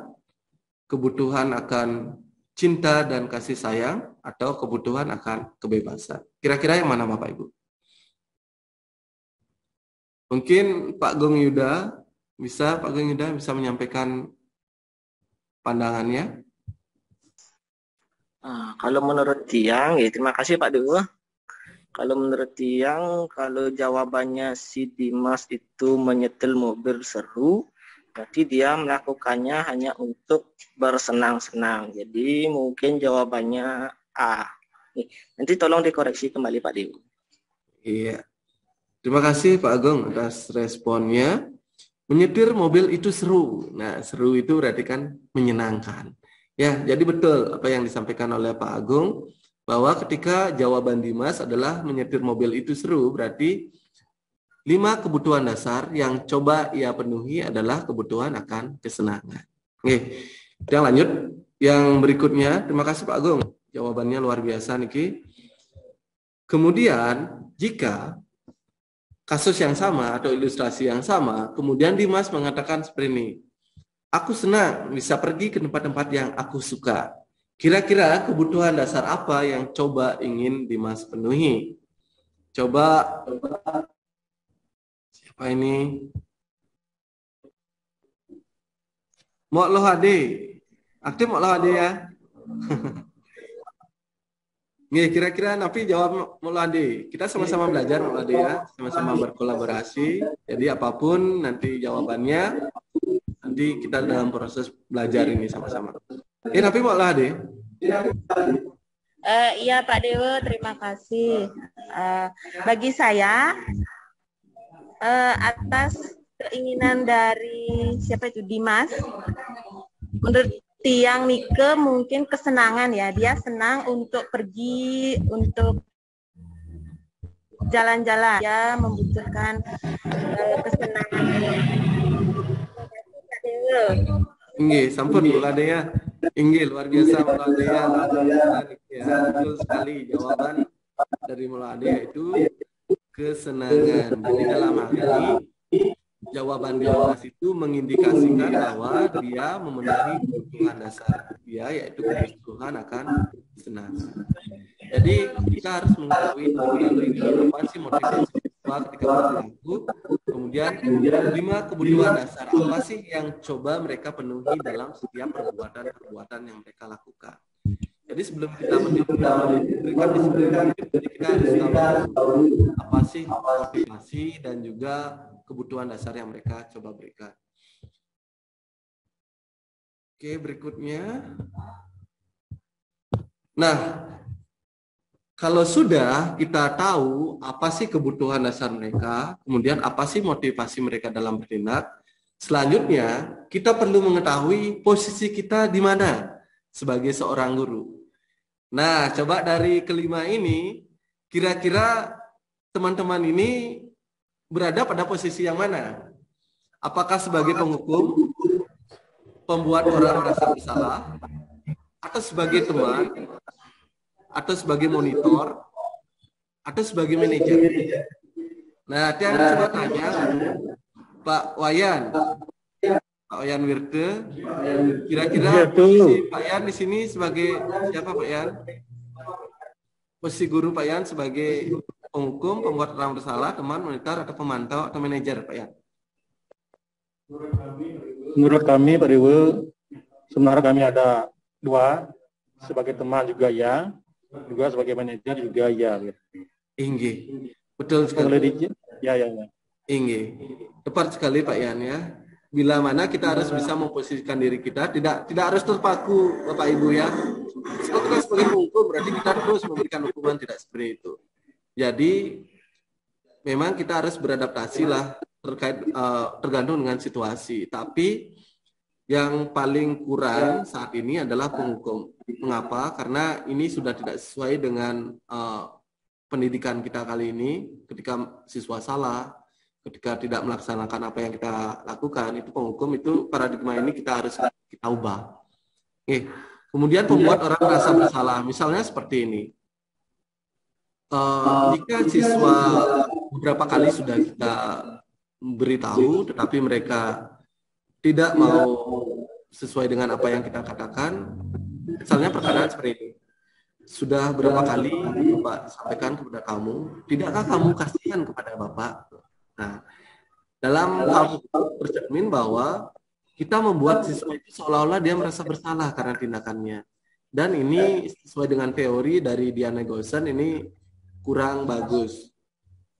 kebutuhan akan cinta dan kasih sayang, atau kebutuhan akan kebebasan? Kira-kira yang mana Bapak Ibu? Mungkin Pak Gong Yuda bisa menyampaikan pandangannya. Kalau menurut Tiang, ya terima kasih Pak Dewa. Kalau menurut Tiang, kalau jawabannya si Dimas itu menyetir mobil seru, berarti dia melakukannya hanya untuk bersenang-senang. Jadi mungkin jawabannya A. Nanti tolong dikoreksi kembali Pak Dewa. Iya. Terima kasih Pak Agung atas responnya. Menyetir mobil itu seru. Nah, seru itu berarti kan menyenangkan. Ya, jadi betul apa yang disampaikan oleh Pak Agung, bahwa ketika jawaban Dimas adalah menyetir mobil itu seru, berarti 5 kebutuhan dasar yang coba ia penuhi adalah kebutuhan akan kesenangan. Oke, yang lanjut. Yang berikutnya, terima kasih Pak Agung. Jawabannya luar biasa Niki. Kemudian, jika kasus yang sama atau ilustrasi yang sama, kemudian Dimas mengatakan seperti ini, aku senang bisa pergi ke tempat-tempat yang aku suka. Kira-kira kebutuhan dasar apa yang coba ingin Dimas penuhi? Coba siapa ini? Mok Lohade. Aktif Mok Lohade ya? Nih, kira-kira Nafi jawab Mulade. Kita sama-sama belajar Mulade ya, sama-sama berkolaborasi. Jadi apapun nanti jawabannya, nanti kita dalam proses belajar ini sama-sama. Nafi Mulade. Iya Pak Dewa, terima kasih. Bagi saya, atas keinginan dari siapa itu Dimas, menurut Tiang Nike mungkin kesenangan ya, dia senang untuk pergi, untuk jalan-jalan. Dia membutuhkan kesenangan. Inggih, sampun Bu Ladea. Inggih, luar biasa Bu Ladea. Ya, betul sekali jawaban dari Bu Ladea itu kesenangan. Jadi dalam hal ini jawaban biogas itu mengindikasikan bahwa dia memenuhi kebutuhan dasar dia, yaitu kebutuhan akan kesenangan. Jadi kita harus mengetahui lalu ini apa sih motivasi siswa ketika berlaku, kemudian 5 kebutuhan dasar apa sih yang coba mereka penuhi dalam setiap perbuatan-perbuatan yang mereka lakukan. Jadi sebelum kita memberikan disiplin, jadi kita harus tahu apa sih motivasi dan juga kebutuhan dasar yang mereka coba berikan. Oke, berikutnya. Nah, kalau sudah kita tahu apa sih kebutuhan dasar mereka, kemudian apa sih motivasi mereka dalam bertindak, selanjutnya kita perlu mengetahui posisi kita di mana sebagai seorang guru. Nah, coba dari kelima ini, kira-kira teman-teman ini berada pada posisi yang mana? Apakah sebagai penghukum, pembuat orang merasa bersalah, atau sebagai teman, atau sebagai monitor, atau sebagai manajer? Nah, yang coba tanya Pak Wayan, Pak Wayan Wirte, kira-kira posisi Pak Yan di sini sebagai siapa Pak Yan? Posisi guru Pak Yan sebagai penghukum, pembuat orang bersalah, teman, monitor, atau pemantau, atau manajer Pak Yan? Menurut kami Pak Dewa, sebenarnya kami ada 2, sebagai teman juga ya, juga sebagai manajer juga ya. Inggih, betul sekali. Ya. Inggih, tepat sekali Pak Yan ya. Bila mana kita harus bisa memposisikan diri kita, tidak harus terpaku Bapak Ibu ya. Kalau kita sebagai penghukum berarti kita terus memberikan hukuman, tidak seperti itu. Jadi memang kita harus beradaptasi lah tergantung dengan situasi. Tapi yang paling kurang saat ini adalah penghukum. Mengapa? Karena ini sudah tidak sesuai dengan pendidikan kita kali ini. Ketika siswa salah, ketika tidak melaksanakan apa yang kita lakukan, itu penghukum, itu paradigma ini kita harus kita ubah. Oke. Kemudian pembuat orang merasa bersalah, misalnya seperti ini. Jika siswa beberapa kali sudah kita beritahu, tetapi mereka tidak mau sesuai dengan apa yang kita katakan, misalnya perkataan seperti ini. Sudah berapa kali Bapak sampaikan kepada kamu, tidakkah kamu kasihan kepada Bapak? Nah, dalam hal itu bercermin bahwa kita membuat siswa itu seolah-olah dia merasa bersalah karena tindakannya. Dan ini sesuai dengan teori dari Diana Gosen ini kurang bagus.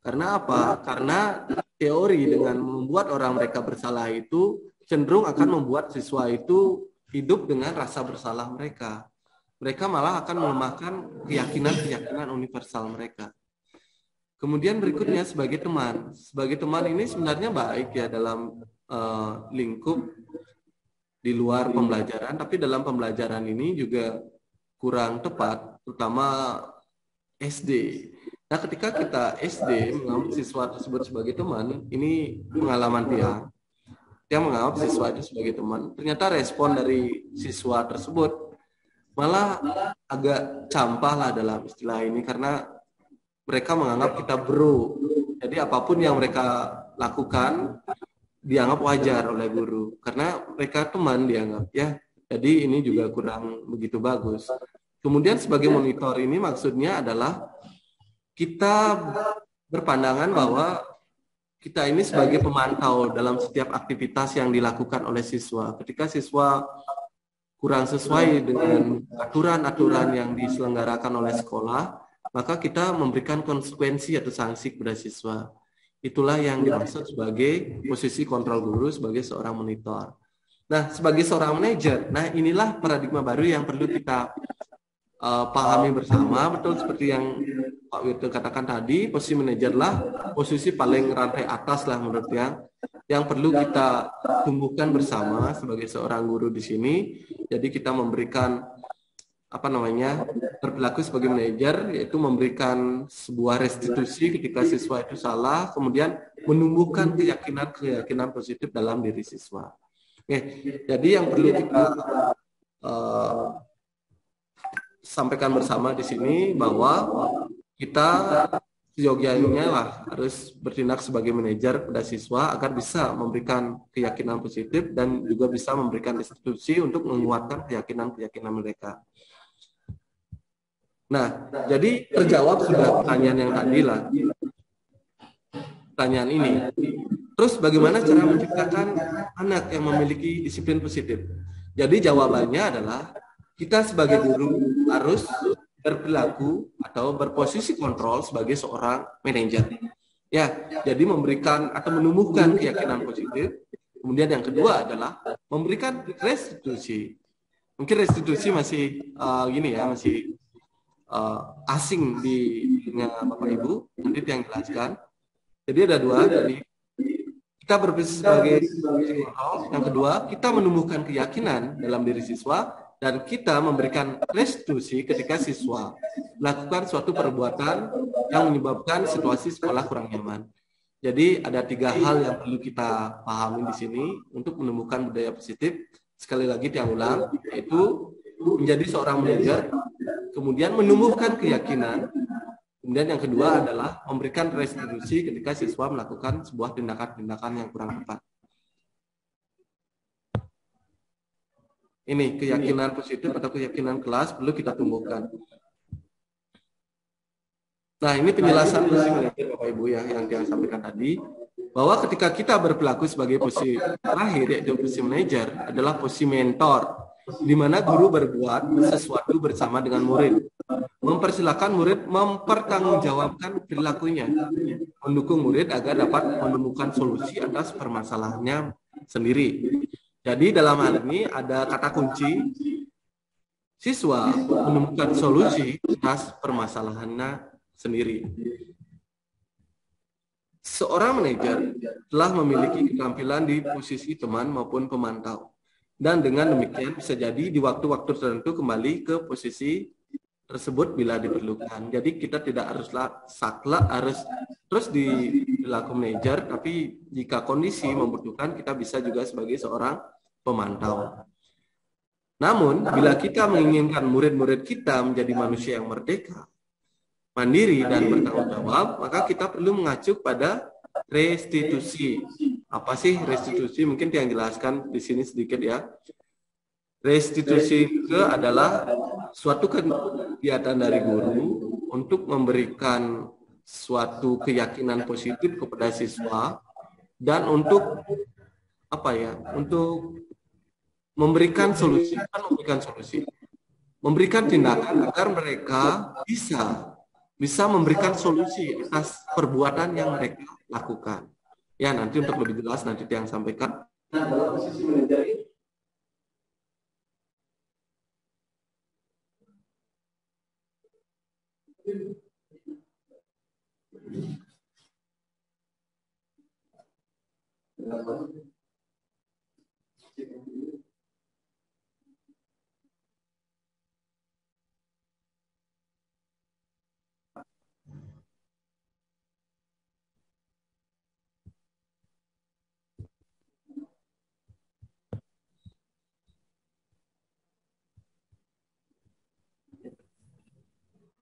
Karena apa? Karena teori dengan membuat orang mereka bersalah itu cenderung akan membuat siswa itu hidup dengan rasa bersalah mereka. Mereka malah akan melemahkan keyakinan-keyakinan universal mereka. Kemudian berikutnya sebagai teman. Sebagai teman ini sebenarnya baik ya dalam lingkup di luar pembelajaran, tapi dalam pembelajaran ini juga kurang tepat, terutama SD. Nah, ketika kita SD menganggap siswa tersebut sebagai teman, ini pengalaman dia menganggap siswa itu sebagai teman. Ternyata respon dari siswa tersebut malah agak campah lah dalam istilah ini, karena mereka menganggap kita bro. Jadi apapun yang mereka lakukan dianggap wajar oleh guru karena mereka teman dianggap ya. Jadi ini juga kurang begitu bagus. Kemudian sebagai monitor ini maksudnya adalah kita berpandangan bahwa kita ini sebagai pemantau dalam setiap aktivitas yang dilakukan oleh siswa. Ketika siswa kurang sesuai dengan aturan-aturan yang diselenggarakan oleh sekolah, maka kita memberikan konsekuensi atau sanksi kepada siswa. Itulah yang dimaksud sebagai posisi kontrol guru sebagai seorang monitor. Nah, sebagai seorang manajer, nah inilah paradigma baru yang perlu kita pahami bersama. Betul seperti yang Pak Wirte katakan tadi, posisi manajerlah posisi paling rantai atas lah menurut yang perlu kita tumbuhkan bersama sebagai seorang guru di sini. Jadi kita memberikan berperilaku sebagai manajer, yaitu memberikan sebuah restitusi ketika siswa itu salah, kemudian menumbuhkan keyakinan positif dalam diri siswa. Oke, jadi yang perlu kita sampaikan bersama di sini bahwa kita seyogyanya lah harus bertindak sebagai manajer pada siswa agar bisa memberikan keyakinan positif dan juga bisa memberikan restitusi untuk menguatkan keyakinan mereka. Nah, jadi terjawab sudah pertanyaan yang tadi lah. Pertanyaan ini. Terus bagaimana cara menciptakan anak yang memiliki disiplin positif? Jadi jawabannya adalah kita sebagai guru harus berperilaku atau berposisi kontrol sebagai seorang manajer. Ya, jadi memberikan atau menumbuhkan keyakinan positif. Kemudian yang kedua adalah memberikan restitusi. Mungkin restitusi masih gini ya, masih asing di dunia Bapak Ibu. Nanti yang jelaskan. Jadi ada dua. Jadi kita berposisi sebagai kontrol. Yang kedua, kita menumbuhkan keyakinan dalam diri siswa. Dan kita memberikan restitusi ketika siswa melakukan suatu perbuatan yang menyebabkan situasi sekolah kurang nyaman. Jadi ada 3 hal yang perlu kita pahami di sini untuk menumbuhkan budaya positif. Sekali lagi yang ulang, yaitu menjadi seorang manajer, kemudian menumbuhkan keyakinan, kemudian yang kedua adalah memberikan restitusi ketika siswa melakukan sebuah tindakan-tindakan yang kurang tepat. Ini keyakinan positif atau keyakinan kelas perlu kita tumbuhkan. Nah, ini penjelasan posisi manajer Bapak Ibu ya yang dia sampaikan tadi, bahwa ketika kita berperilaku sebagai posisi terakhir yaitu posisi manajer adalah posisi mentor, di mana guru berbuat sesuatu bersama dengan murid, mempersilahkan murid mempertanggungjawabkan perilakunya, mendukung murid agar dapat menemukan solusi atas permasalahannya sendiri. Jadi dalam hal ini ada kata kunci, siswa menemukan solusi atas permasalahannya sendiri. Seorang manajer telah memiliki keterampilan di posisi teman maupun pemantau. Dan dengan demikian bisa jadi di waktu-waktu tertentu kembali ke posisi tersebut bila diperlukan. Jadi kita tidak haruslah saklek harus terus dilakukan manajer, tapi jika kondisi membutuhkan kita bisa juga sebagai seorang pemantau. Namun bila kita menginginkan murid-murid kita menjadi manusia yang merdeka, mandiri dan bertanggung jawab, maka kita perlu mengacu pada restitusi. Apa sih restitusi? Mungkin yang jelaskan di sini sedikit ya. Restitusi itu adalah suatu kegiatan dari guru untuk memberikan suatu keyakinan positif kepada siswa dan untuk apa ya? Untuk memberikan solusi, memberikan tindakan agar mereka bisa memberikan solusi atas perbuatan yang mereka lakukan. Ya, nanti untuk lebih jelas nanti yang sampaikan. Nah, dalam posisi manajer ini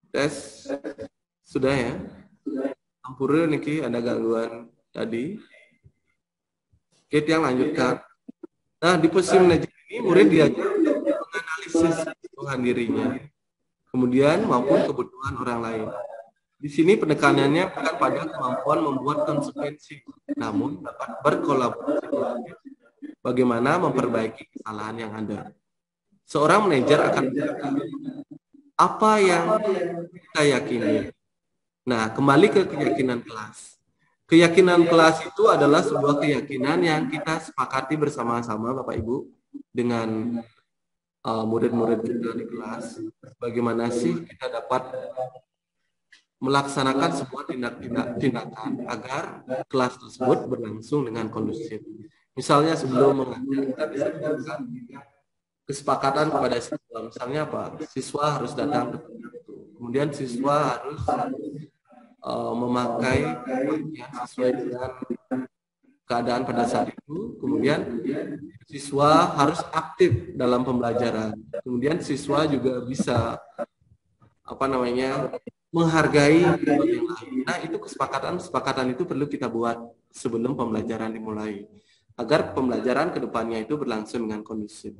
tes sudah ya. Ampura niki ada gangguan tadi. Oke, yang lanjutkan. Nah, di posisi manajer ini murid diajar untuk menganalisis kebutuhan dirinya, kemudian maupun kebutuhan orang lain. Di sini penekanannya bukan pada kemampuan membuat konsekuensi, namun dapat berkolaborasi bagaimana memperbaiki kesalahan yang ada. Seorang manajer akan apa yang kita yakini. Nah, kembali ke keyakinan kelas. Keyakinan kelas itu adalah sebuah keyakinan yang kita sepakati bersama-sama, Bapak Ibu, dengan murid-murid kita di kelas. Bagaimana sih kita dapat melaksanakan sebuah tindakan agar kelas tersebut berlangsung dengan kondusif. Misalnya sebelum mengajar, kita bisa melakukan kesepakatan kepada siswa. Misalnya apa? Siswa harus datang ke Kemudian siswa harus memakai pakaian sesuai dengan keadaan pada saat itu. Kemudian siswa harus aktif dalam pembelajaran. Kemudian siswa juga bisa menghargai yang lain. Nah, itu kesepakatan itu perlu kita buat sebelum pembelajaran dimulai agar pembelajaran ke depannya itu berlangsung dengan kondusif.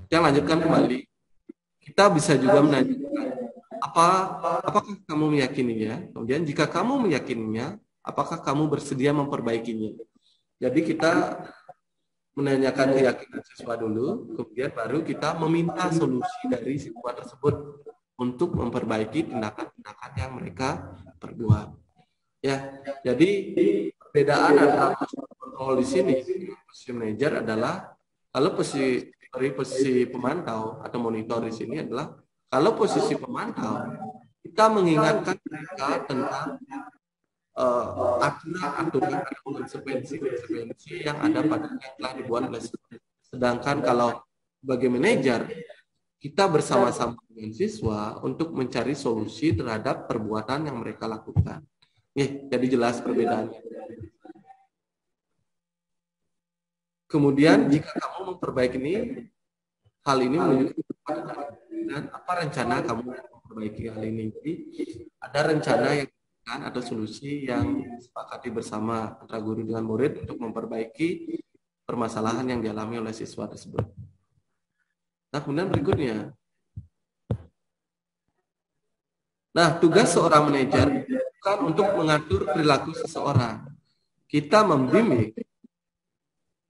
Yang lanjutkan kembali, kita bisa juga menanyakan apakah kamu meyakininya? Kemudian jika kamu meyakininya, apakah kamu bersedia memperbaikinya? Jadi kita menanyakan keyakinan siswa dulu, kemudian baru kita meminta solusi dari siswa tersebut untuk memperbaiki tindakan-tindakan yang mereka perbuat. Ya, jadi perbedaan antara kontrol di sini posisi manajer adalah kalau posisi pemantau atau monitor di sini adalah kalau posisi pemantau kita mengingatkan mereka tentang aturan-aturan atau konsekuensi yang ada pada yang telah dibuat oleh siswa. Sedangkan kalau sebagai manajer kita bersama-sama dengan siswa untuk mencari solusi terhadap perbuatan yang mereka lakukan. Jadi jelas perbedaannya. Kemudian jika kamu memperbaiki hal ini menunjukkan dan apa rencana kamu memperbaiki hal ini. Jadi ada rencana yang atau solusi yang disepakati bersama antara guru dengan murid untuk memperbaiki permasalahan yang dialami oleh siswa tersebut. Nah, kemudian berikutnya. Nah, tugas seorang manajer bukan untuk mengatur perilaku seseorang. Kita membimbing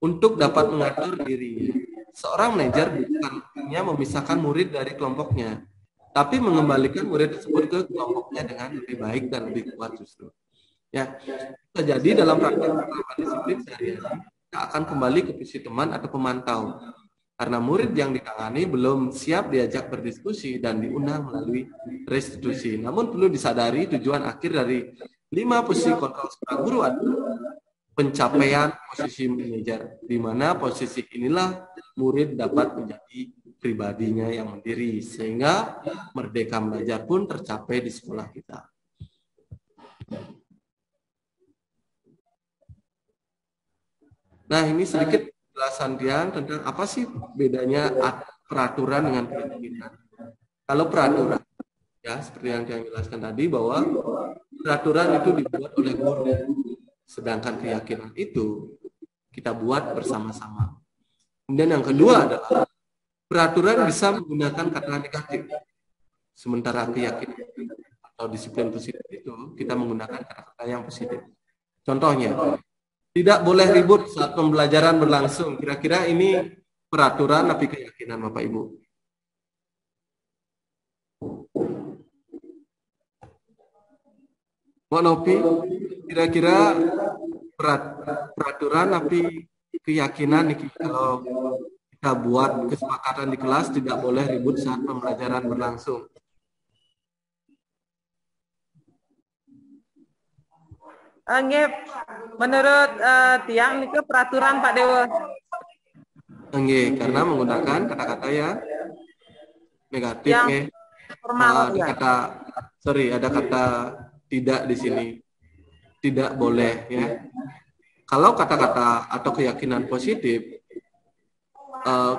untuk dapat mengatur dirinya. Seorang manajer bukan hanya memisahkan murid dari kelompoknya, tapi mengembalikan murid tersebut ke kelompoknya dengan lebih baik dan lebih kuat justru. Ya, bisa jadi dalam praktek disiplin sehari-hari kita akan kembali ke posisi teman atau pemantau. Karena murid yang ditangani belum siap diajak berdiskusi dan diundang melalui restitusi. Namun perlu disadari tujuan akhir dari 5 posisi kontrol seorang guru adalah pencapaian posisi manajer, di mana posisi inilah murid dapat menjadi pribadinya yang mandiri, sehingga merdeka belajar pun tercapai di sekolah kita. Nah, ini sedikit penjelasan Tiang tentang apa sih bedanya peraturan dengan keyakinan. Kalau peraturan, ya seperti yang Tiang jelaskan tadi, bahwa peraturan itu dibuat oleh guru, sedangkan keyakinan itu kita buat bersama-sama. Kemudian yang kedua adalah peraturan bisa menggunakan kata negatif, sementara keyakinan atau disiplin positif itu kita menggunakan kata-kata yang positif. Contohnya, tidak boleh ribut saat pembelajaran berlangsung. Kira-kira ini peraturan tapi keyakinan Bapak Ibu. Mbak Nopi, kira-kira peraturan tapi keyakinan nih, kalau kita buat kesepakatan di kelas tidak boleh ribut saat pembelajaran berlangsung. Nggih, menurut Tiang itu peraturan Pak Dewa. Nggih, karena menggunakan kata-kata yang negatif yang formal, ada kata tidak di sini. Tidak boleh ya. Kalau kata-kata atau keyakinan positif,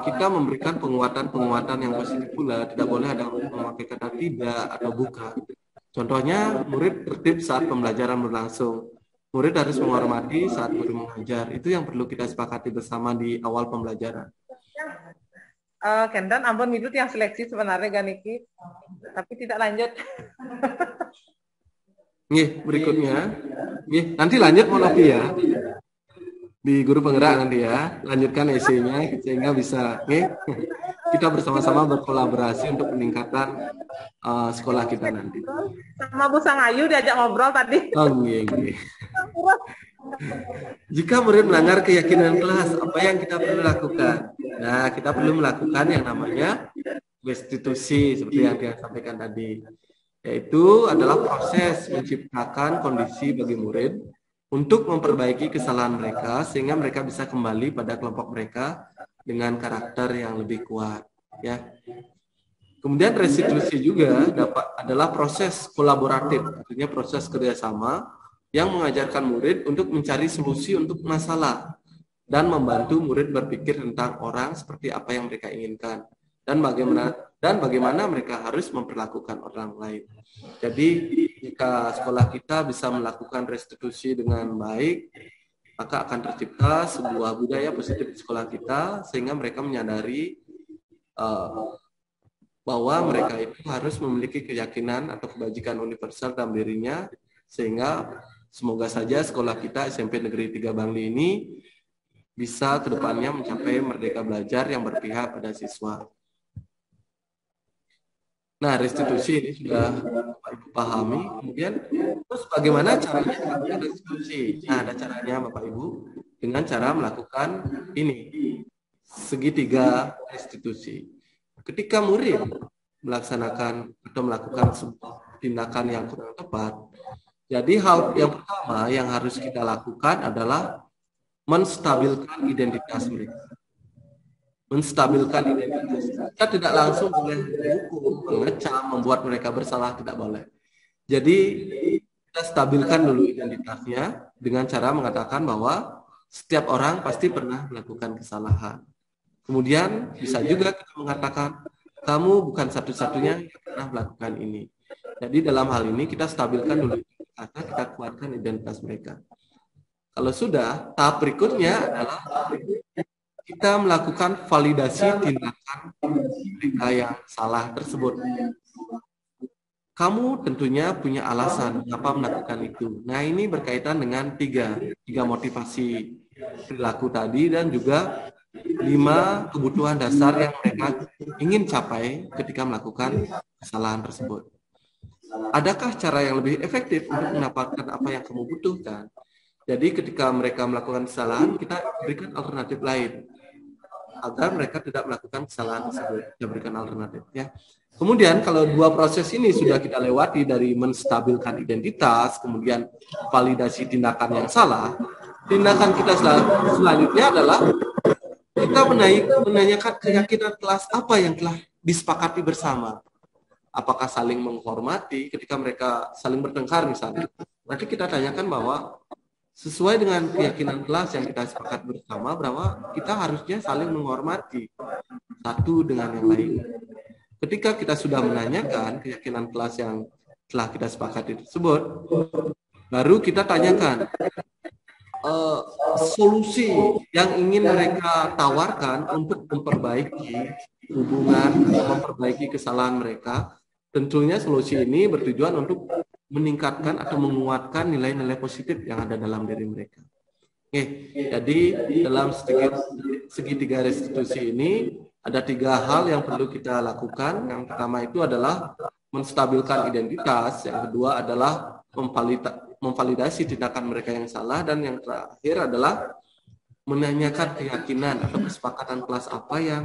kita memberikan penguatan yang positif pula. Tidak boleh ada memakai kata tidak atau bukan. Contohnya, murid tertib saat pembelajaran berlangsung. Murid harus menghormati saat guru mengajar. Itu yang perlu kita sepakati bersama di awal pembelajaran. Kendan, ampun itu yang seleksi sebenarnya Ganiki, tapi tidak lanjut. Nih, berikutnya. Nih, nanti lanjut Monopi ya. Di guru penggerak nanti ya. Lanjutkan esainya sehingga bisa kita bersama-sama berkolaborasi untuk peningkatan sekolah kita nanti. Sama Bu Sangayu diajak ngobrol tadi. Oh, iya. Jika murid melanggar keyakinan kelas, apa yang kita perlu lakukan? Nah, kita perlu melakukan yang namanya restitusi, seperti yang dia sampaikan tadi. Yaitu adalah proses menciptakan kondisi bagi murid untuk memperbaiki kesalahan mereka, sehingga mereka bisa kembali pada kelompok mereka dengan karakter yang lebih kuat. Ya. Kemudian restitusi juga adalah proses kolaboratif, artinya proses kerjasama yang mengajarkan murid untuk mencari solusi untuk masalah dan membantu murid berpikir tentang orang seperti apa yang mereka inginkan dan bagaimana mereka harus memperlakukan orang lain. Jadi jika sekolah kita bisa melakukan restitusi dengan baik, maka akan tercipta sebuah budaya positif di sekolah kita sehingga mereka menyadari bahwa mereka itu harus memiliki keyakinan atau kebajikan universal dalam dirinya, sehingga semoga saja sekolah kita SMP Negeri 3 Bangli ini bisa kedepannya mencapai merdeka belajar yang berpihak pada siswa. Nah, restitusi ini sudah Bapak Ibu pahami. Kemudian, terus bagaimana caranya melakukan restitusi? Nah, ada caranya Bapak Ibu dengan cara melakukan ini, segitiga restitusi. Ketika murid melaksanakan atau melakukan sebuah tindakan yang kurang tepat, jadi hal yang pertama yang harus kita lakukan adalah menstabilkan identitas mereka. Menstabilkan identitas. Kita tidak langsung boleh menghukum, mengecam, membuat mereka bersalah, tidak boleh. Jadi kita stabilkan dulu identitasnya dengan cara mengatakan bahwa setiap orang pasti pernah melakukan kesalahan. Kemudian bisa juga kita mengatakan, kamu bukan satu-satunya yang pernah melakukan ini. Jadi dalam hal ini kita stabilkan dulu, karena kita kuatkan identitas mereka. Kalau sudah, tahap berikutnya adalah kita melakukan validasi tindakan mereka yang salah tersebut. Kamu tentunya punya alasan mengapa melakukan itu. Nah, ini berkaitan dengan tiga motivasi perilaku tadi dan juga 5 kebutuhan dasar yang mereka ingin capai ketika melakukan kesalahan tersebut. Adakah cara yang lebih efektif untuk mendapatkan apa yang kamu butuhkan? Jadi ketika mereka melakukan kesalahan, kita berikan alternatif lain agar mereka tidak melakukan kesalahan tersebut. Kita berikan alternatif, ya. Kemudian kalau 2 proses ini sudah kita lewati, dari menstabilkan identitas, kemudian validasi tindakan yang salah, tindakan kita selanjutnya adalah kita menanyakan keyakinan kelas apa yang telah disepakati bersama. Apakah saling menghormati ketika mereka saling bertengkar misalnya. Nanti kita tanyakan bahwa sesuai dengan keyakinan kelas yang kita sepakat bersama, bahwa kita harusnya saling menghormati satu dengan yang lain. Ketika kita sudah menanyakan keyakinan kelas yang telah kita sepakati tersebut, baru kita tanyakan solusi yang ingin mereka tawarkan untuk memperbaiki hubungan, memperbaiki kesalahan mereka. Tentunya solusi ini bertujuan untuk meningkatkan atau menguatkan nilai-nilai positif yang ada dalam diri mereka. Oke, jadi dalam segitiga restitusi ini ada 3 hal yang perlu kita lakukan. Yang pertama itu adalah menstabilkan identitas, yang kedua adalah memvalidasi tindakan mereka yang salah, dan yang terakhir adalah menanyakan keyakinan atau kesepakatan kelas apa yang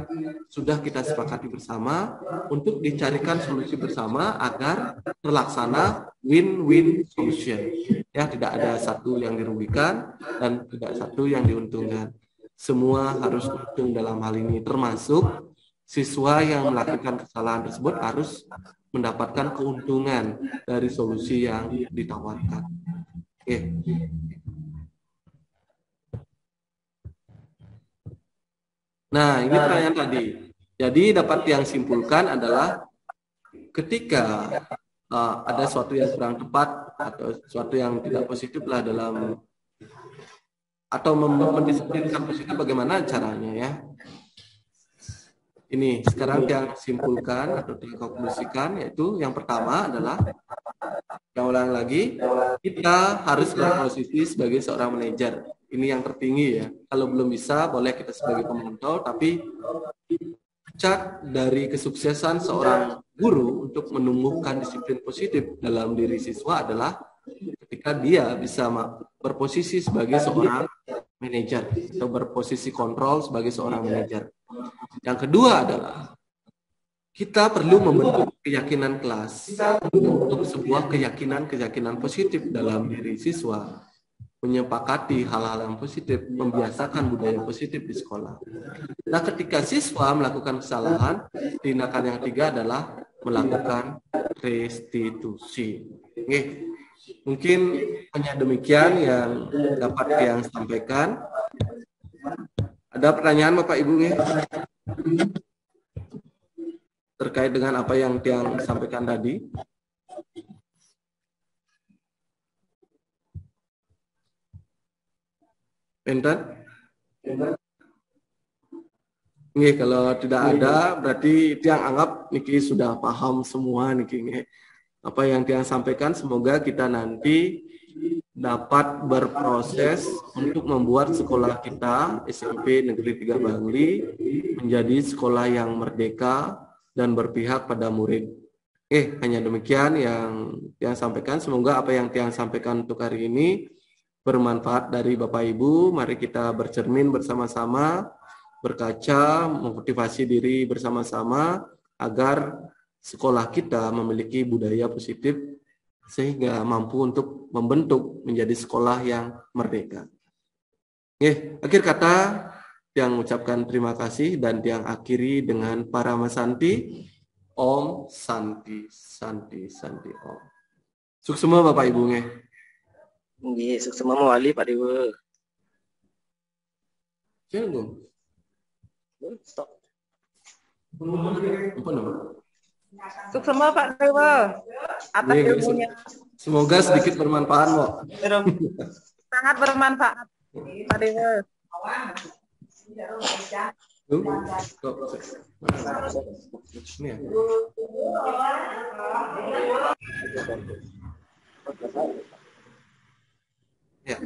sudah kita sepakati bersama untuk dicarikan solusi bersama agar terlaksana win-win solution. Ya, tidak ada satu yang dirugikan dan tidak satu yang diuntungkan. Semua harus untung dalam hal ini, termasuk siswa yang melakukan kesalahan tersebut harus mendapatkan keuntungan dari solusi yang ditawarkan. Oke. Nah, ini pertanyaan tadi. Jadi dapat yang simpulkan adalah ketika ada sesuatu yang kurang tepat atau sesuatu yang tidak positif lah dalam atau mendisiplinkan positif, bagaimana caranya, ya. Ini sekarang yang simpulkan atau dikonklusikan, yaitu yang pertama adalah, yang ulang lagi, kita harus berposisi sebagai seorang manajer. Ini yang tertinggi, ya. Kalau belum bisa, boleh kita sebagai pemantau, tapi puncak dari kesuksesan seorang guru untuk menumbuhkan disiplin positif dalam diri siswa adalah ketika dia bisa berposisi sebagai seorang manajer atau berposisi kontrol sebagai seorang manajer. Yang kedua adalah kita perlu membentuk keyakinan kelas untuk sebuah keyakinan positif dalam diri siswa. menyepakati hal-hal yang positif, membiasakan budaya positif di sekolah. Nah, ketika siswa melakukan kesalahan, tindakan yang ketiga adalah melakukan restitusi. Oke. Mungkin hanya demikian yang dapat yang sampaikan. Ada pertanyaan Bapak Ibu nih? Terkait dengan apa yang Tiang sampaikan tadi? Enten? Nggih, kalau tidak ada berarti Tiang anggap niki sudah paham semua niki nggih. Apa yang Tiang sampaikan, semoga kita nanti dapat berproses untuk membuat sekolah kita SMP Negeri 3 Bangli menjadi sekolah yang merdeka dan berpihak pada murid. Hanya demikian yang Tiang sampaikan. Semoga apa yang Tiang sampaikan untuk hari ini bermanfaat dari Bapak Ibu. Mari kita bercermin bersama-sama, berkaca, memotivasi diri bersama-sama agar sekolah kita memiliki budaya positif sehingga mampu untuk membentuk menjadi sekolah yang merdeka. Akhir kata yang mengucapkan terima kasih dan yang akhiri dengan Parama Santi. Om Santi Santi Santi Om. Sukses semua Bapak Ibu nggih. Nggih, sukses semua wali Pak Dewa. Jangan. Stop. Apa nama? Sukses semua Pak Dewa atas ilmunya. Semoga sedikit bermanfaat, Mbak. Sangat bermanfaat Pak Dewa. Ini ya. Ya.